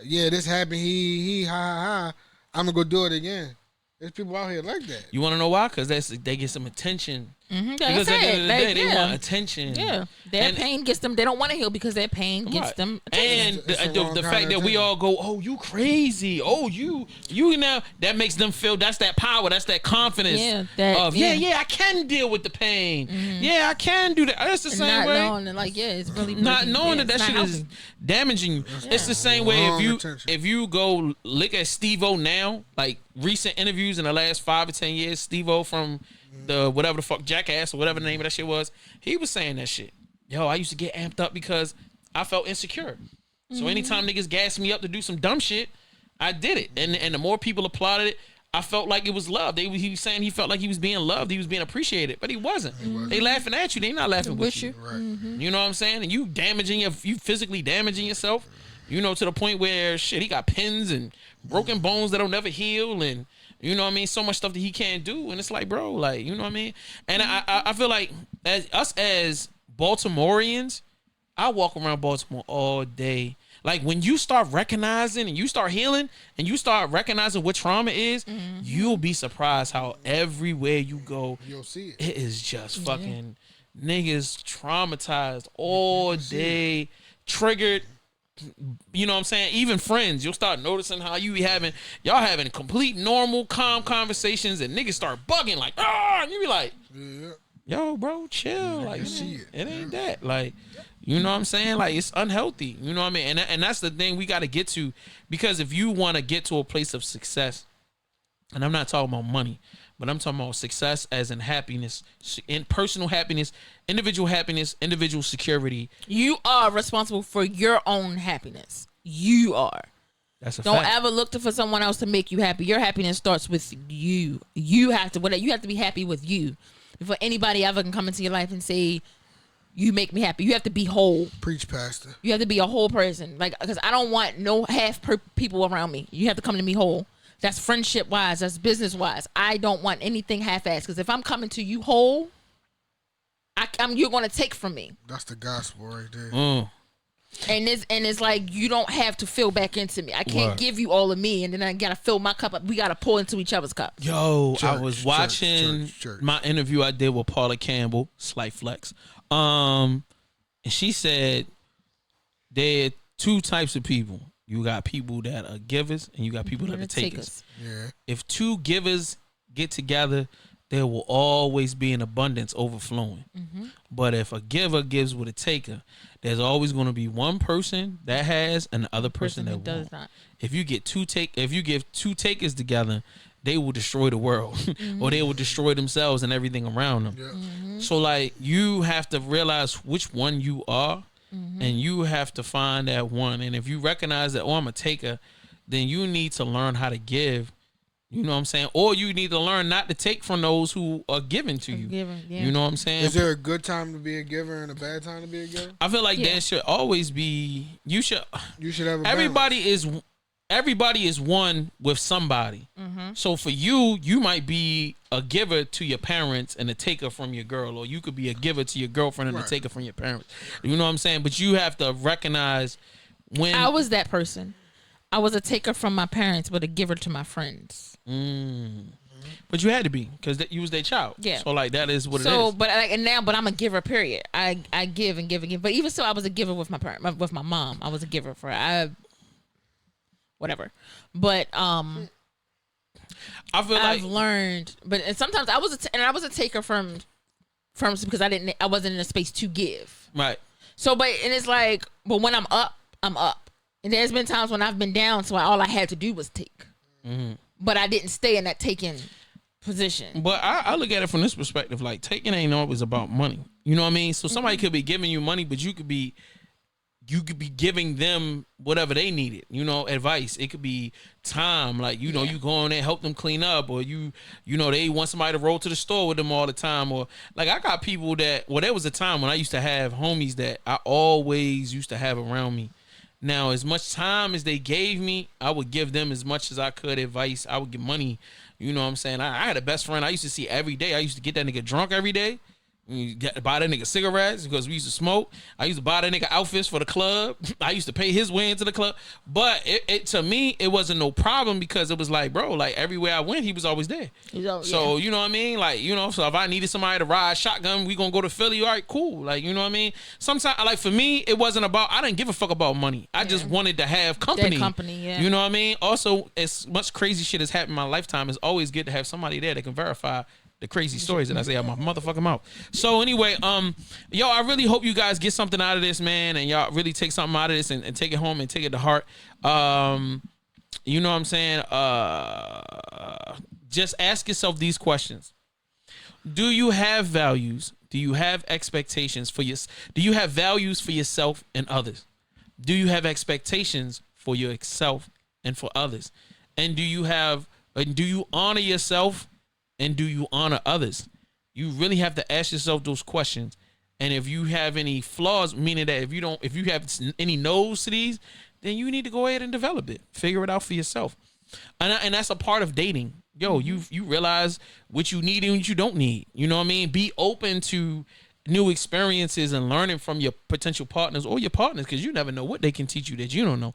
yeah, this happened. He ha ha ha. I'm gonna go do it again. There's people out here like that. You want to know why? Because they get some attention. Because at the end of the day, they want attention. Yeah, their pain gets them. They don't want to heal because their pain gets them attention. And the fact that we all go, oh, you crazy. Oh, you now, that makes them feel, that's that power. That's that confidence I can deal with the pain. Yeah, I can do that. That's the same way. Not knowing, like, it's really not knowing that shit is damaging you. It's the same way if you go look at Steve-O now, like recent interviews in the last 5 or 10 years, Steve-O from the whatever the fuck Jackass or whatever the name of that shit was, he was saying that shit. Yo, I used to get amped up because I felt insecure. So anytime niggas gassed me up to do some dumb shit, I did it. And the more people applauded it, I felt like it was love. He was saying he felt like he was being loved, he was being appreciated, but he wasn't. They laughing at you, they not laughing with you. Right. You know what I'm saying? And you physically damaging yourself, you know, to the point where shit, he got pins and broken bones that'll never heal, and you know what I mean, so much stuff that he can't do. And it's like, bro, like, you know what I mean? And I feel like as Baltimoreans, I walk around Baltimore all day. Like, when you start recognizing and you start healing and you start recognizing what trauma is, you'll be surprised how everywhere you go, you'll see it. It is just fucking niggas traumatized all day, triggered. You know what I'm saying? Even friends, you'll start noticing how y'all having complete normal, calm conversations, and niggas start bugging like, and you be like, yo, bro, chill. Like, it ain't that. Like, you know what I'm saying? Like, it's unhealthy. You know what I mean? And that's the thing we got to get to, because if you want to get to a place of success, and I'm not talking about money, but I'm talking about success as in happiness, in personal happiness, individual security. You are responsible for your own happiness. You are. That's a Don't fact. ever look for someone else to make you happy. Your happiness starts with you. You have to be happy with you before anybody ever can come into your life and say, you make me happy. You have to be whole. Preach, pastor. You have to be a whole person. Like, because I don't want no people around me. You have to come to me whole. That's friendship wise. That's business wise. I don't want anything half-assed. Because if I'm coming to you whole, you're going to take from me. That's the gospel right there. And it's like, you don't have to fill back into me. I can't give you all of me, and then I gotta fill my cup up. We gotta pour into each other's cup. Yo, I was watching my interview I did with Paula Campbell, slight flex. And she said there are two types of people. You got people that are givers, and you got people that are takers. Yeah. If two givers get together, there will always be an abundance overflowing. But if a giver gives with a taker, there's always going to be one person that has and the other person that does won't. not. If you give two takers together, they will destroy the world, or they will destroy themselves and everything around them. Yeah. So like, you have to realize which one you are, and you have to find that one. And if you recognize that, oh, I'm a taker, then you need to learn how to give. You know what I'm saying? Or you need to learn not to take from those who are given to you. You know what I'm saying? Is there a good time to be a giver and a bad time to be a giver? I feel like there should always be. You should have a everybody balance. is everybody is one with somebody. So for you, you might be a giver to your parents and a taker from your girl, or you could be a giver to your girlfriend and a taker from your parents. You know what I'm saying? But you have to recognize when I was that person. I was a taker from my parents, but a giver to my friends. But you had to be because you was their child. Yeah. So like that is what it So, is. but I'm a giver. Period. I give and give and give. But even so, I was a giver with my parent, with my mom. I was a giver for whatever. But I feel I've like learned. But and sometimes I was a taker from because I wasn't in a space to give. right. So, but and it's like, but when I'm up, I'm up. And there's been times when I've been down, so all I had to do was take. But I didn't stay in that taking position. But I look at it from this perspective, like taking ain't always about money. You know what I mean? So somebody could be giving you money, but you could be giving them whatever they needed, you know, advice. It could be time, like, you know, you go in there, help them clean up, or you know, they want somebody to roll to the store with them all the time. Or like I got people that, well, there was a time when I used to have homies that I always used to have around me. Now, as much time as they gave me, I would give them as much as I could advice. I would give money. You know what I'm saying? I had a best friend I used to see every day. I used to get that nigga drunk every day. Buy that nigga cigarettes because we used to smoke. I used to buy that nigga outfits for the club. I used to pay his way into the club. But it to me, it wasn't no problem because it was like, bro, like everywhere I went, he was always there. So, you know what I mean? Like, you know, so if I needed somebody to ride shotgun, we gonna go to Philly. All right, cool. Like, you know what I mean? Sometimes, like for me, it wasn't about, I didn't give a fuck about money. I just wanted to have company. You know what I mean? Also, as much crazy shit has happened in my lifetime, it's always good to have somebody there that can verify the crazy stories that I say out my motherfucking mouth. So anyway, yo, I really hope you guys get something out of this, man, and y'all really take something out of this and take it home and take it to heart. You know what I'm saying? Just ask yourself these questions. Do you have values? Do you have expectations for do you have values for yourself and others? Do you have expectations for yourself and for others? And do you honor yourself? And do you honor others? You really have to ask yourself those questions. And if you have any flaws, meaning that if you have any no's to these, then you need to go ahead and develop it. Figure it out for yourself. And that's a part of dating. Yo, you realize what you need and what you don't need. You know what I mean? Be open to new experiences and learning from your potential partners or your partners, because you never know what they can teach you that you don't know.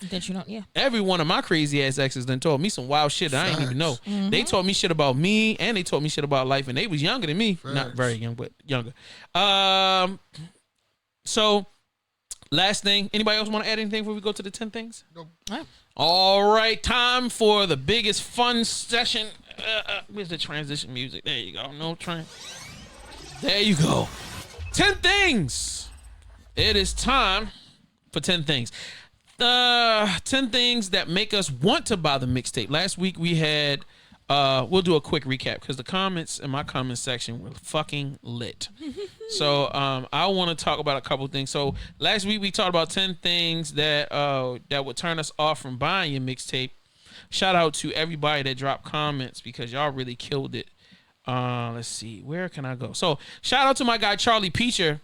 Every one of my crazy ass exes done told me some wild shit that I didn't even know. They taught me shit about me and they taught me shit about life, and they was younger than me. Not very young, but younger. So last thing, anybody else want to add anything before we go to the 10 things? Nope. All right, time for the biggest fun session. Where's the transition music? There you go. No train. There you go. 10 things. It is time for 10 things. 10 things that make us want to buy the mixtape. Last week we had, we'll do a quick recap because the comments in my comment section were fucking lit. So I want to talk about a couple things. So last week we talked about 10 things that would turn us off from buying your mixtape. Shout out to everybody that dropped comments because y'all really killed it. Let's see, where can I go? So shout out to my guy Charlie Peacher.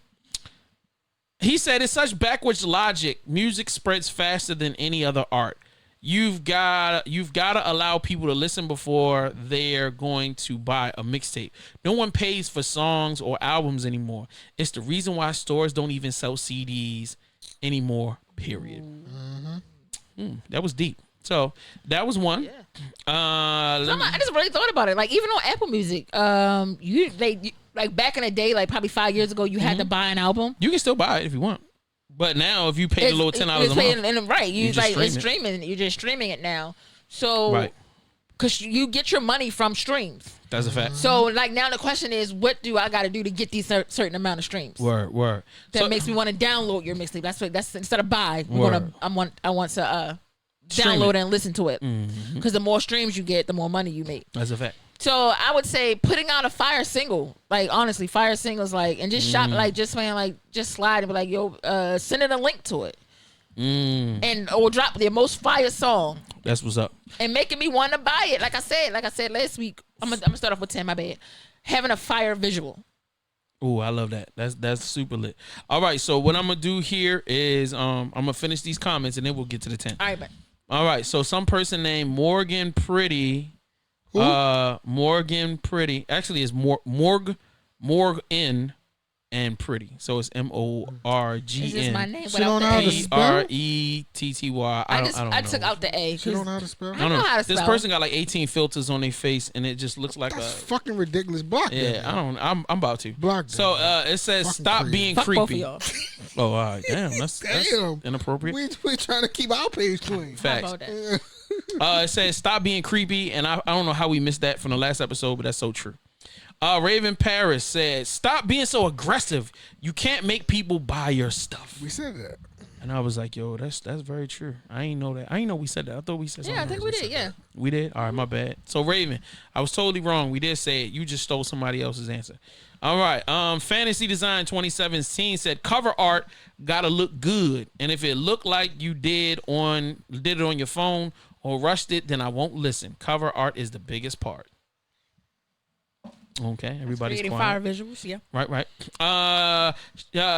He said it's such backwards logic. Music spreads faster than any other art. You've got to allow people to listen before they're going to buy a mixtape. No one pays for songs or albums anymore. It's the reason why stores don't even sell CDs anymore. Period. That was deep. So that was one. Yeah. I just really thought about it. Like even on Apple Music, like back in the day, like probably 5 years ago, you had to buy an album. You can still buy it if you want, but now if you pay the little $10 a month, right? You like it's stream streaming. You're just streaming it now. So right, because you get your money from streams. That's a fact. So like now the question is, what do I got to do to get these certain amount of streams? Word. That makes me want to download your mixtape. That's instead of buy. I want to download it and listen to it, because the more streams you get, the more money you make. That's a fact. So I would say putting out a fire single, like honestly, fire singles, like, and just shop, like just saying, like just slide and be like, yo, send it a link to it, and or drop their most fire song. That's what's up. And making me want to buy it. Like I said last week, I'm gonna start off with 10. My bad. Having a fire visual. Ooh, I love that. That's super lit. All right, so what I'm gonna do here is I'm gonna finish these comments and then we'll get to the 10. All right, man. All right. So some person named Morgan Pretty. Morgan Pretty. Actually, it's Morgan and Pretty. So it's MORGN. Is this my name She don't know how to spell? PRETTY. I don't know. I took out the A. She don't know how to spell. I don't know how to spell. This person got like 18 filters on their face, and it just looks like That's fucking ridiculous. Block Yeah, that. I don't. I'm about to. Block that. So it says Fucking stop creep. being Fuck both of creepy. y'all. Oh, all right. Damn, that's inappropriate. We trying to keep our page clean. How Facts. about that? It says stop being creepy, and I don't know how we missed that from the last episode, but that's so true. Raven Paris said, "Stop being so aggressive. You can't make people buy your stuff." We said that. And I was like, "Yo, that's very true. I ain't know that. I ain't know we said that. I thought we said something. Yeah, I think we else. did. Yeah. We did? All right, my bad. So, Raven, I was totally wrong. We did say it. You just stole somebody else's answer. All right. Fantasy Design 2017 said, cover art got to look good. And if it looked like you did it on your phone or rushed it, then I won't listen. Cover art is the biggest part. Okay, everybody's Creating quiet. fire visuals. Yeah. Right.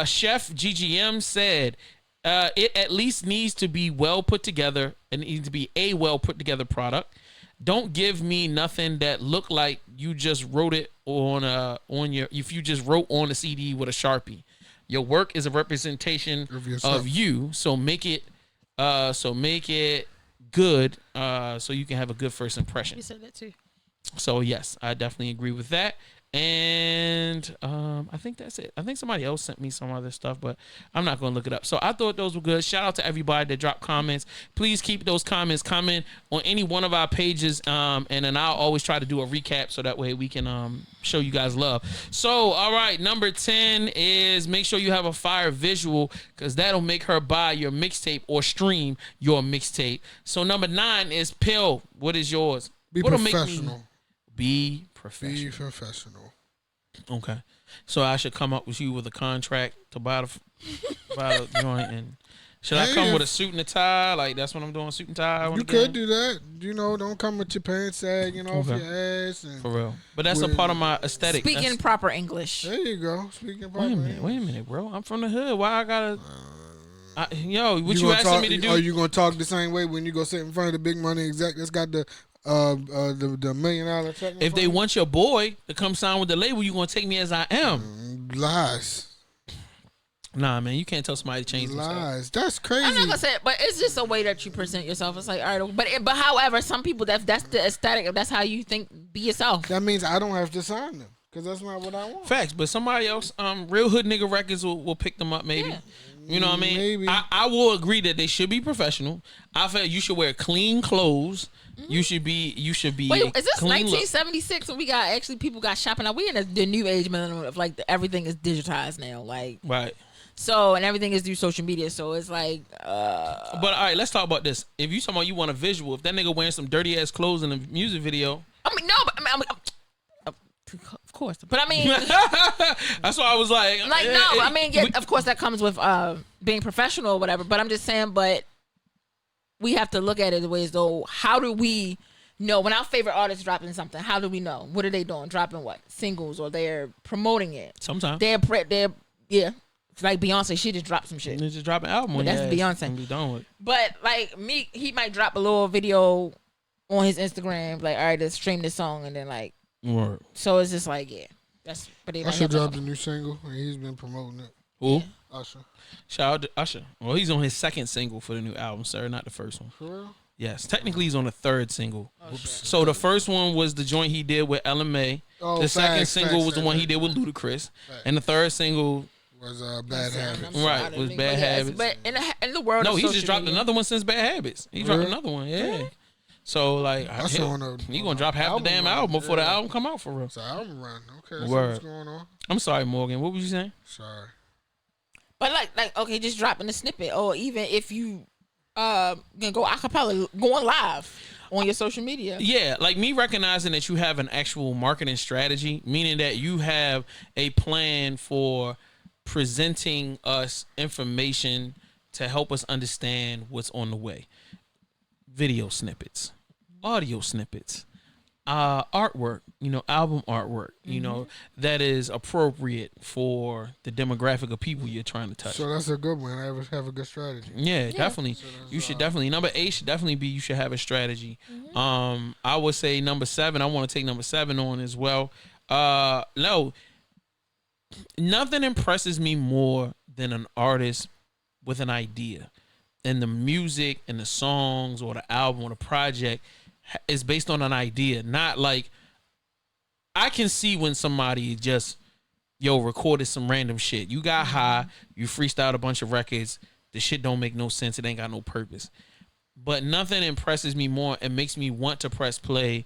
Chef GGM said, it at least needs to be well put together. It needs to be a well put together product. Don't give me nothing that look like you just wrote it if you just wrote on a CD with a Sharpie. Your work is a representation of you, so make it good, so you can have a good first impression. You said that too. So yes, I definitely agree with that. And I think that's it. I think somebody else sent me some other stuff, but I'm not going to look it up. So I thought those were good. Shout out to everybody that dropped comments. Please keep those comments coming on any one of our pages, and then I'll always try to do a recap so that way we can show you guys love. So, all right, number 10 is make sure you have a fire visual, because that'll make her buy your mixtape or stream your mixtape. So number 9 is Pill. What is yours? What'll Professional. Be professional. Be professional. Okay, so I should come up with you with a contract to buy the joint, and should I come with a suit and a tie? Like that's what I'm doing, suit and tie. You could do that. Don't come with your pants sagging off your ass. And for real. But that's a part of my aesthetic. Speaking proper English. There you go. Speaking proper. Wait a minute, bro. I'm from the hood. Why I gotta? What you asking talk, me to do? Are you gonna talk the same way when you go sit in front of the big money exec that's got the $1 million check? If they want your boy to come sign with the label, you gonna take me as I am? Lies. Nah, man, you can't tell somebody to change themselves. Lies. That's crazy. I'm not gonna say it, but it's just a way that you present yourself. It's like, all right, but however, some people that's the aesthetic. That's how you think. Be yourself. That means I don't have to sign them because that's not what I want. Facts, but somebody else, real hood nigga records will pick them up maybe. Yeah. You know what I mean? Maybe. I will agree that they should be professional. I feel you should wear clean clothes. Mm-hmm. You should be. Wait, is this clean 1976 when we got people got shopping? Now we in the new age millennium of like everything is digitized now, like right. So and everything is through social media. So it's like. But all right, let's talk about this. If you talking about you want a visual, if that nigga wearing some dirty ass clothes in a music video, I mean no, but I mean, of course, but I mean. That's why I was like. I mean, yeah, of course that comes with being professional or whatever. But I'm just saying, but. We have to look at it the way as though, how do we know when our favorite artist dropping something? How do we know? What are they doing? Dropping what? Singles, or they're promoting it? Sometimes. They're it's like Beyonce, she just dropped some shit. They just drop an album. But that's Beyonce. And be done with it. But like me, he might drop a little video on his Instagram, like, all right, let's stream this song, and then like, Word. So it's just like, yeah, that's. But Usher dropped a new single, and he's been promoting it. Who? Yeah. Usher. Shout out to Usher. Well, he's on his second single for the new album, sir, not the first one. For real? Yes, technically he's on the third single. Oh, So the first one was the joint he did with LMA. The second single was the one he did with Ludacris, and the third single was Bad Habits. Right, was Bad Habits. But in the world, no, of he just social dropped media, another one since Bad Habits. He dropped another one, yeah. So like, he gonna drop half the damn album before the album come out for real. It's an album run. Okay, that's Word. what's going on. I'm sorry, Morgan. What was you saying? Sorry. But like okay, just dropping a snippet, or even if you gonna go acapella, going live on your social media. Yeah, like me recognizing that you have an actual marketing strategy, meaning that you have a plan for presenting us information to help us understand what's on the way. Video snippets, audio snippets, artwork, album artwork, that is appropriate for the demographic of people you're trying to touch. So that's a good one. I have a good strategy. Yeah, definitely. So you should definitely, number 8 should definitely be, you should have a strategy. I would say number 7, I want to take number 7 on as well. No, nothing impresses me more than an artist with an idea, and the music and the songs or the album or the project is based on an idea, not like, I can see when somebody just recorded some random shit. You got high, you freestyled a bunch of records, the shit don't make no sense, it ain't got no purpose. But nothing impresses me more and makes me want to press play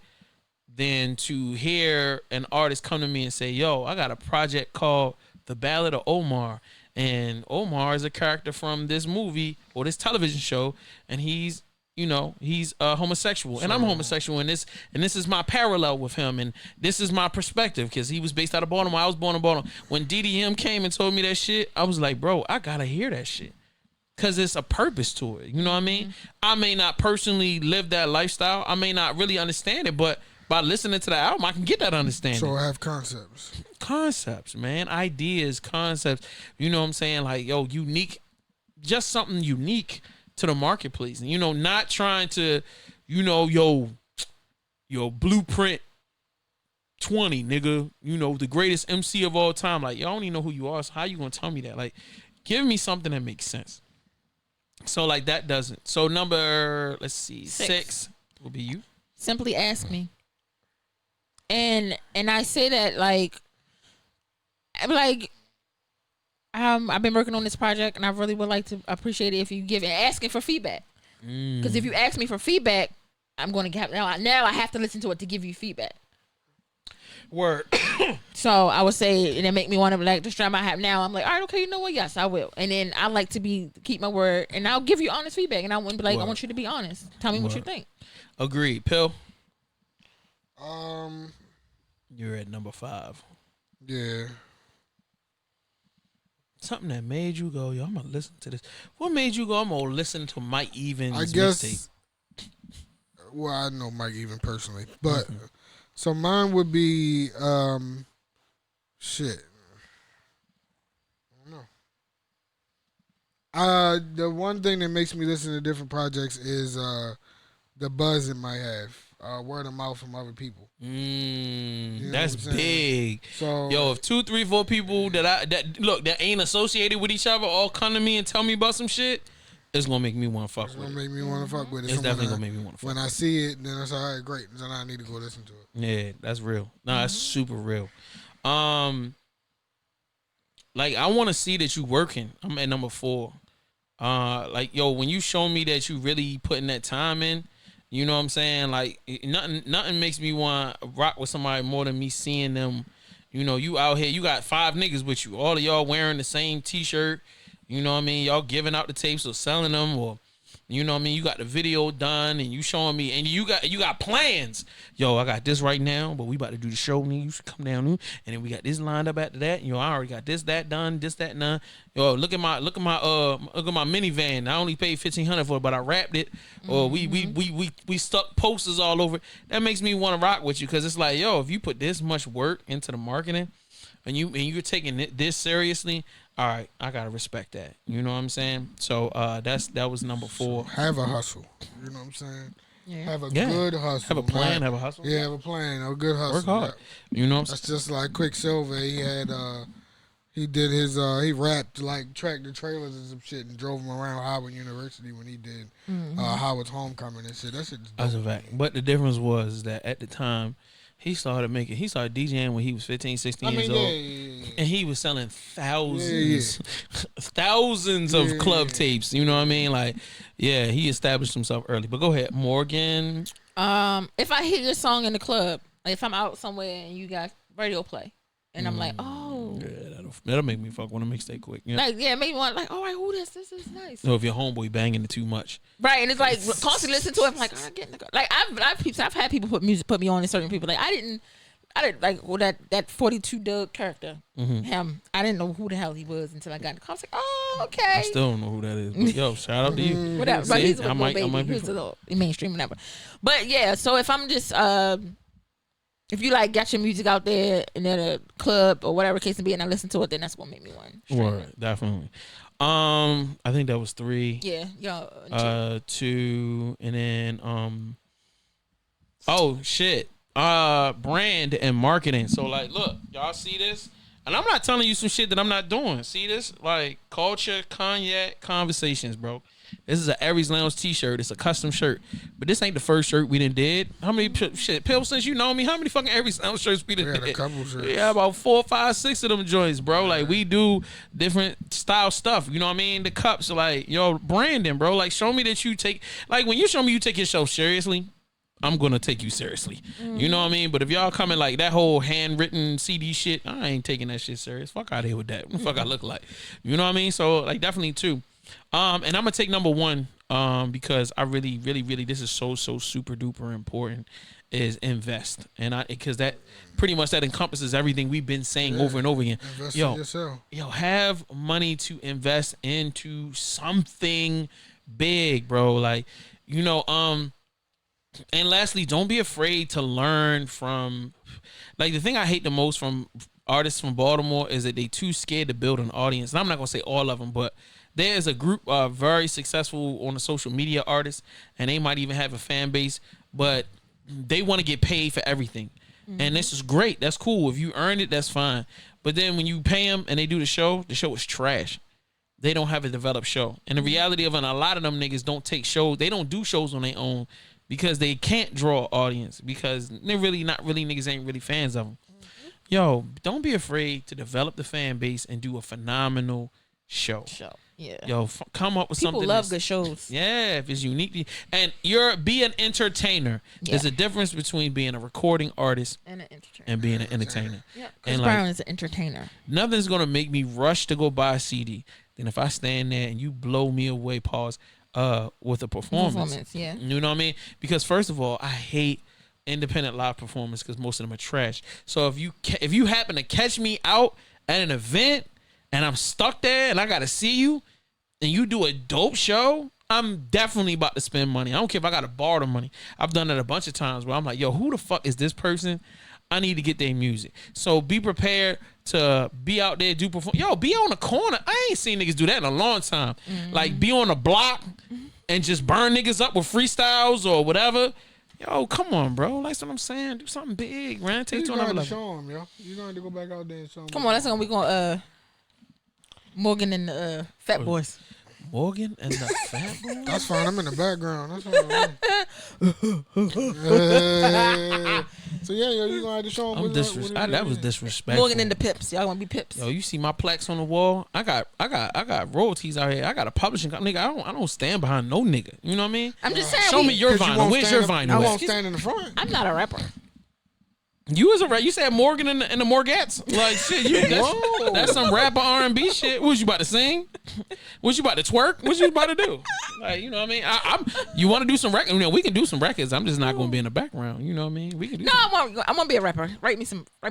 than to hear an artist come to me and say, yo, I got a project called The Ballad of Omar, and Omar is a character from this movie or this television show, and he's homosexual, and I'm homosexual, and this is my parallel with him, and this is my perspective, because he was based out of Baltimore. I was born in Baltimore. When DDM came and told me that shit, I was like, bro, I gotta hear that shit, because it's a purpose to it. You know what I mean? I may not personally live that lifestyle. I may not really understand it, but by listening to the album, I can get that understanding. So I have concepts, man, ideas, concepts. You know what I'm saying? Like, unique, just something unique to the marketplace, and not trying to, blueprint 20, nigga, the greatest MC of all time. Like, I don't even know who you are, so how you gonna tell me that? Like, give me something that makes sense. So like that doesn't. So number, let's see, 6 will be you. Simply Ask Me. And I say that like I've been working on this project, and I really would like to appreciate it if you give asking for feedback. Because if you ask me for feedback, I'm going to have now I have to listen to it to give you feedback. Word. So I would say, and it make me want to like the strap I have now. I'm like, all right, okay, you know what? Yes, I will. And then I like to keep my word, and I'll give you honest feedback, and I wouldn't be like, I want you to be honest. Tell me what you think. Agreed. Pill. You're at number 5. Yeah. Something that made you go, yo, I'm gonna listen to this. What made you go, I'm gonna listen to Mike Evans' I guess mixtape? Well, I know Mike Even personally, but so mine would be shit. I don't know. The one thing that makes me listen to different projects is the buzz it might have, word of mouth from other people. That's big. So if 2, 3, 4 people that ain't associated with each other all come to me and tell me about some shit, it's gonna make me want to fuck with it. It's gonna make me want to fuck with it. It's definitely gonna make me want to fuck. When I see it, then it's all right, great. Then I need to go listen to it. Yeah, that's real. No, that's super real. Like, I want to see that you working. I'm at number 4. When you show me that you really putting that time in, you know what I'm saying? Like, nothing makes me want to rock with somebody more than me seeing them. You out here, you got 5 niggas with you. All of y'all wearing the same T-shirt. You know what I mean? Y'all giving out the tapes or selling them, or you know what I mean? You got the video done, and you showing me, and you got plans. Yo, I got this right now, but we about to do the show. And you should come down, and then we got this lined up after that. I already got this, that done, this, that, none. Yo, look at my minivan. I only paid $1,500 for it, but I wrapped it. Or we stuck posters all over it. That makes me want to rock with you, because it's like, yo, if you put this much work into the marketing, and you're taking this seriously, all right, I gotta respect that. You know what I'm saying? So that was number 4. So have a hustle. You know what I'm saying? Yeah. Have a good hustle. Have a plan. Have a hustle. Yeah, have a plan. A good hustle. Work hard. Yeah. You know what I'm saying? That's just like Quicksilver. He had he did his he rapped like tractor trailers and some shit and drove them around Howard University when he did Howard's Homecoming and shit. That shit. That's a fact. But the difference was that at the time, he started DJing when he was 15, 16 years old. And he was selling thousands of club tapes. You know what I mean? Like, yeah, he established himself early. But go ahead, Morgan. If I hear your song in the club, like if I'm out somewhere and you got radio play, and I'm like, oh. Yeah, that'll make me fuck want to mixtape quick. Yeah. Like, yeah, make me want, like, all right, who this is nice. So if your homeboy banging it too much. Right, and it's like, constantly listen to it, I'm like, I'm getting the like, I've had people put me on, and certain people, like, I didn't like, well, that 42 Doug character, him, I didn't know who the hell he was until I got in the car. I was like, oh, okay. I still don't know who that is, but yo, shout out to you. Whatever, but he's a little baby, he's a little mainstream, whatever. But yeah, so if I'm just, If you like got your music out there and at a club or whatever case may be, and I listen to it, then that's what made me one. Word, definitely. I think that was 3. Yeah, yo. 2, and then oh shit. Brand and marketing. So like, look, y'all see this? And I'm not telling you some shit that I'm not doing. See this? Like culture, cognac, conversations, bro. This is an Aries Lounge t-shirt. It's a custom shirt. But this ain't the first shirt we done did. How many Pill, since you know me, how many fucking Aries Lounge shirts we done did? A couple shirts. Yeah, about 4, 5, 6 of them joints, bro. Like we do different style stuff. You know what I mean? The cups, like, yo, branding, bro. Like show me that you take, like when you show me you take yourself seriously, I'm gonna take you seriously. You know what I mean? But if y'all coming like that whole handwritten CD shit, I ain't taking that shit serious. Fuck out of here with that. What the fuck I look like? You know what I mean? So like definitely 2. And I'm gonna take number 1 because I really this is so super duper important is invest. And because that pretty much that encompasses everything we've been saying over and over again. Invest in yourself. Yo, have money to invest into something big, bro. Like, you know, and lastly, don't be afraid to learn from, like, the thing I hate the most from artists from Baltimore is that they too scared to build an audience. And I'm not going to say all of them, but there's a group of very successful on the social media artists, and they might even have a fan base, but they want to get paid for everything. And this is great. That's cool. If you earn it, that's fine. But then when you pay them and they do the show is trash. They don't have a developed show. And the reality of it, a lot of them niggas don't take shows. They don't do shows on their own because they can't draw an audience because they're really not really niggas ain't really fans of them. Yo, don't be afraid to develop the fan base and do a phenomenal show. Yeah. Yo, come up with something. People love good shows. Yeah, if it's unique. And be an entertainer. Yeah. There's a difference between being a recording artist And an entertainer. and being an entertainer. Yeah, Chris And Brown is an entertainer. Nothing's going to make me rush to go buy a CD than if I stand there and you blow me away, with a performance. Yeah. You know what I mean? Because first of all, I hate independent live performance because most of them are trash. So if you happen to catch me out at an event and I'm stuck there and I got to see you and you do a dope show, I'm definitely about to spend money. I don't care if I got to borrow the money. I've done it a bunch of times where I'm like, yo, who the fuck is this person? I need to get their music. So be prepared to be out there, do perform. Yo, be on the corner. I ain't seen niggas do that in a long time. Like be on the block and just burn niggas up with freestyles or whatever. Yo, come on, bro. That's what I'm saying. Do something big, man. Take it to another level. Show them, yo. You're going to go back out there and show them. Come on, that's when we going Morgan and the Fat Boys. Morgan and the Fat Boy? That's fine. I'm in the background. That's fine. So yeah, yo, you gonna have to show them. That was disrespectful. Morgan and the Pips. Y'all want to be Pips? Yo, you see my plaques on the wall? I got royalties out here. I got a publishing company. Nigga, I don't stand behind no nigga. You know what I mean? I'm just saying. Show me your vinyl. Where's your vinyl? I won't stand in the front. I'm not a rapper. You was a rap. You said Morgan and the Morgats. Like shit. That's some rapper R&B shit. What was you about to sing? What you about to twerk? What you about to do? Like, you know what I mean? I'm. You want to do some records? You know, we can do some records. I'm just not going to be in the background. You know what I mean? We can do. No, I want to be a rapper. Write me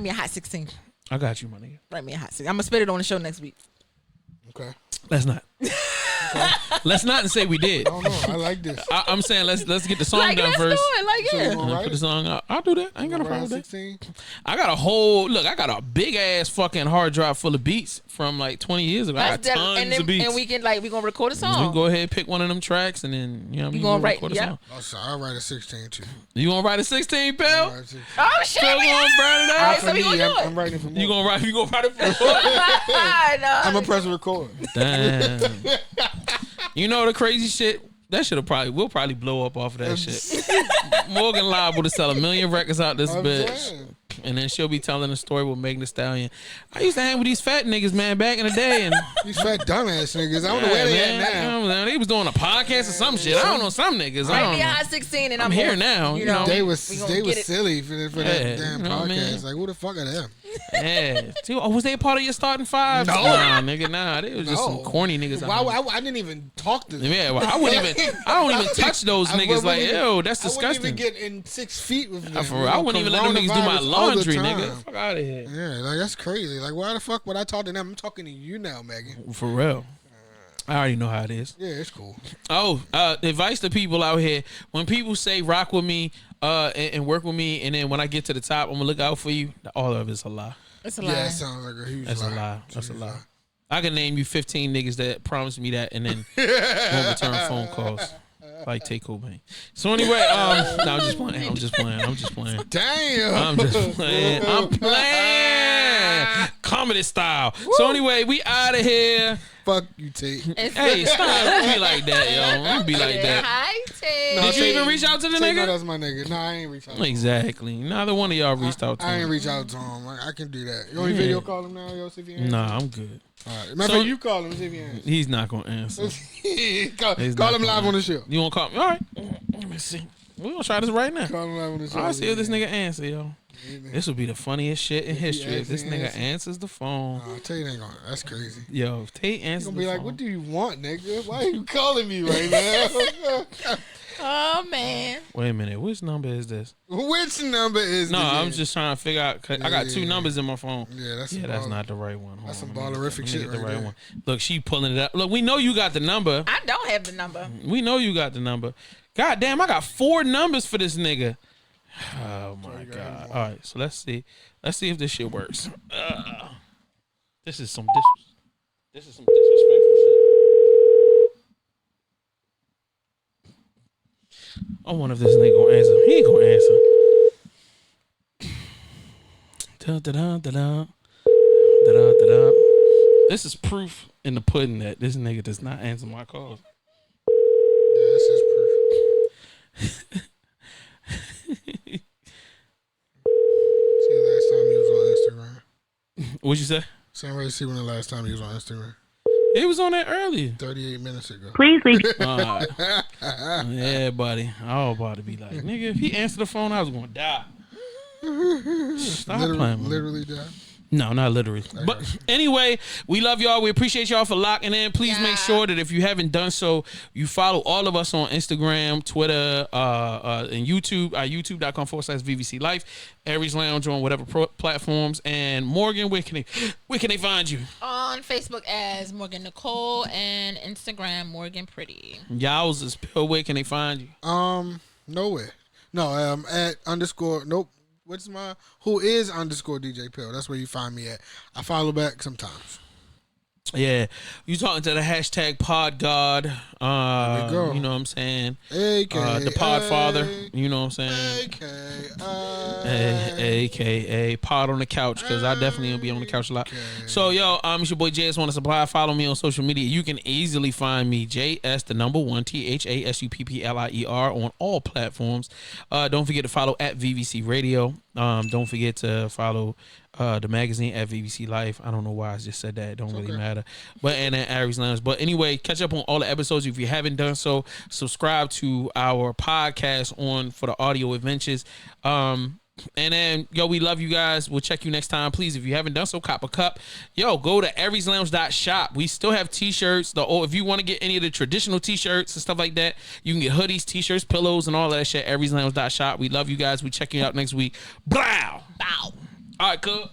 a hot 16. I got you, my nigga. Write me a hot 16. I'm gonna spit it on the show next week. Okay. Let's not. Let's not and say we did. I don't know. I like this. I'm saying let's get the song Like, done let's first. do it. Like, So yeah. you gonna Put the song out. I'll do that. I ain't got a problem with that. 16? I got a big ass fucking hard drive full of beats from like 20 years ago. I got tons of beats. And we gonna record a We song. can go ahead and pick one of them tracks and then you know what I mean. You gonna write? record a Yeah. song. Oh, so I'll write a 16 too. You gonna write a 16, pal? I'll write a 16. Oh shit! Phil gonna burn it All out. right, For so we me, gonna do it. I'm writing for more. You gonna write it for I'm gonna press record. Damn. You know the crazy shit? That shit'll we'll probably blow up off of that shit. Morgan liable to sell 1 million records out this I'm bitch. saying. And then she'll be telling a story with Megan Thee Stallion. I used to hang with these fat niggas, man, back in the day. And These fat dumbass niggas. I don't know where they at now. They was doing a podcast or some shit. I don't know, some niggas. I Write don't me a know. hot 16, and I'm here now, you know. They we was gonna get it. silly for that Yeah, damn you know what I mean? podcast. Like, who the fuck are them? Yeah. See, was they a part of your starting five? No. Nah, nigga, nah. They was just some corny niggas. Why, out there. I didn't even talk to them. Yeah, well, I don't even touch those niggas. Like, ew, that's I wouldn't disgusting. even get in 6 feet with them. For real, I wouldn't even let them niggas do my Coronavirus all the laundry, time. nigga. Fuck out of here. Yeah, like that's crazy. Like, why the fuck would I talk to them? I'm talking to you now, Megan. For real. I already know how it is. Yeah, it's cool. Oh, advice to people out here. When people say rock with me, and work with me, and then when I get to the top, I'm gonna look out for you. All of it's a lie. It's a lie. Yeah, that sounds like a huge That's lie. a lie. That's a lie. I can name you 15 niggas that promised me that and then won't return phone calls. Like take Cobain. So anyway, no, I'm just playing. I'm just playing. Damn. I'm just playing. I'm playing. Comedy style. Woo. So anyway, we out of here. Fuck you, Tate. Hey, stop. Don't be like that, yo. Don't be like that. Hi, Tate. Did you even reach out to the Tate, no, nigga? that's my nigga. No, I ain't reach out to him. Exactly. Neither one of y'all reached out to him. I ain't reach out to him. I can do that. You want me video call him now, yo? See if he answers? Nah, I'm good. All right. Matter of fact, you call him and see if he answers. He's not gonna answer. call him live on the show. You want to call me? All right. Let me see. We're gonna try this right now. Call him live on the show. I'll see if this nigga answer, yo. This would be the funniest shit in history if this nigga answers the phone. Tate ain't gonna. That's crazy. Yo, if Tate answers the phone. He's gonna be like, what do you want, nigga? Why are you calling me right now? Oh, man. Wait a minute. Which number is this? Which number is No, this? I'm just trying to figure out. I got two numbers in my phone. Yeah, that's not the right one. That's some ballerific shit right there. Look, she pulling it up. Look, we know you got the number. I don't have the number. We know you got the number. God damn, I got 4 numbers for this nigga. Oh my god! All right, so let's see if this shit works. This is some disrespectful shit. I wonder if this nigga gonna answer. He ain't gonna answer. Da-da-da-da-da. This is proof in the pudding that this nigga does not answer my calls. Yeah, this is proof. See the last time he was on Instagram. What'd you say? Same way to see when the last time he was on Instagram. It was on there earlier. 38 minutes ago. Please leave. Yeah, buddy. I was about to be like, nigga, if he answered the phone, I was gonna die. Stop playing. Literally died. No, not literally. But anyway, we love y'all. We appreciate y'all for locking in. Please make sure that if you haven't done so, you follow all of us on Instagram, Twitter, and YouTube. YouTube.com/VVC Life. Aries Lounge on whatever platforms. And Morgan, where can they find you? On Facebook as Morgan Nicole and Instagram Morgan Pretty. Y'all's is Pill. Where can they find you? Nowhere. No, at _ nope. What's my who is _ DJ Pill? That's where you find me at. I follow back sometimes. Yeah, you talking to the hashtag Pod God. There we go. You know what I'm saying? AKA the Pod Father. You know what I'm saying? AKA Pod on the couch, because I definitely gonna be on the couch a lot. So yo, it's your boy JS Wanna Supply. Follow me on social media. You can easily find me JS THASUPPLIER on all platforms. Don't forget to follow at VVC Radio. Don't forget to follow the magazine at VVC Life. I don't know why I just said that. It don't really matter. But and then Aries Lounge. But anyway, catch up on all the episodes. If you haven't done so, subscribe to our podcast for the audio adventures. And then, yo, we love you guys. We'll check you next time. Please, if you haven't done so, cop a cup. Yo, go to arieslounge.shop. We still have t-shirts. If you want to get any of the traditional t-shirts and stuff like that, you can get hoodies, t-shirts, pillows, and all that shit. arieslounge.shop. We love you guys. We check you out next week. Blow. Bow. All right, cool.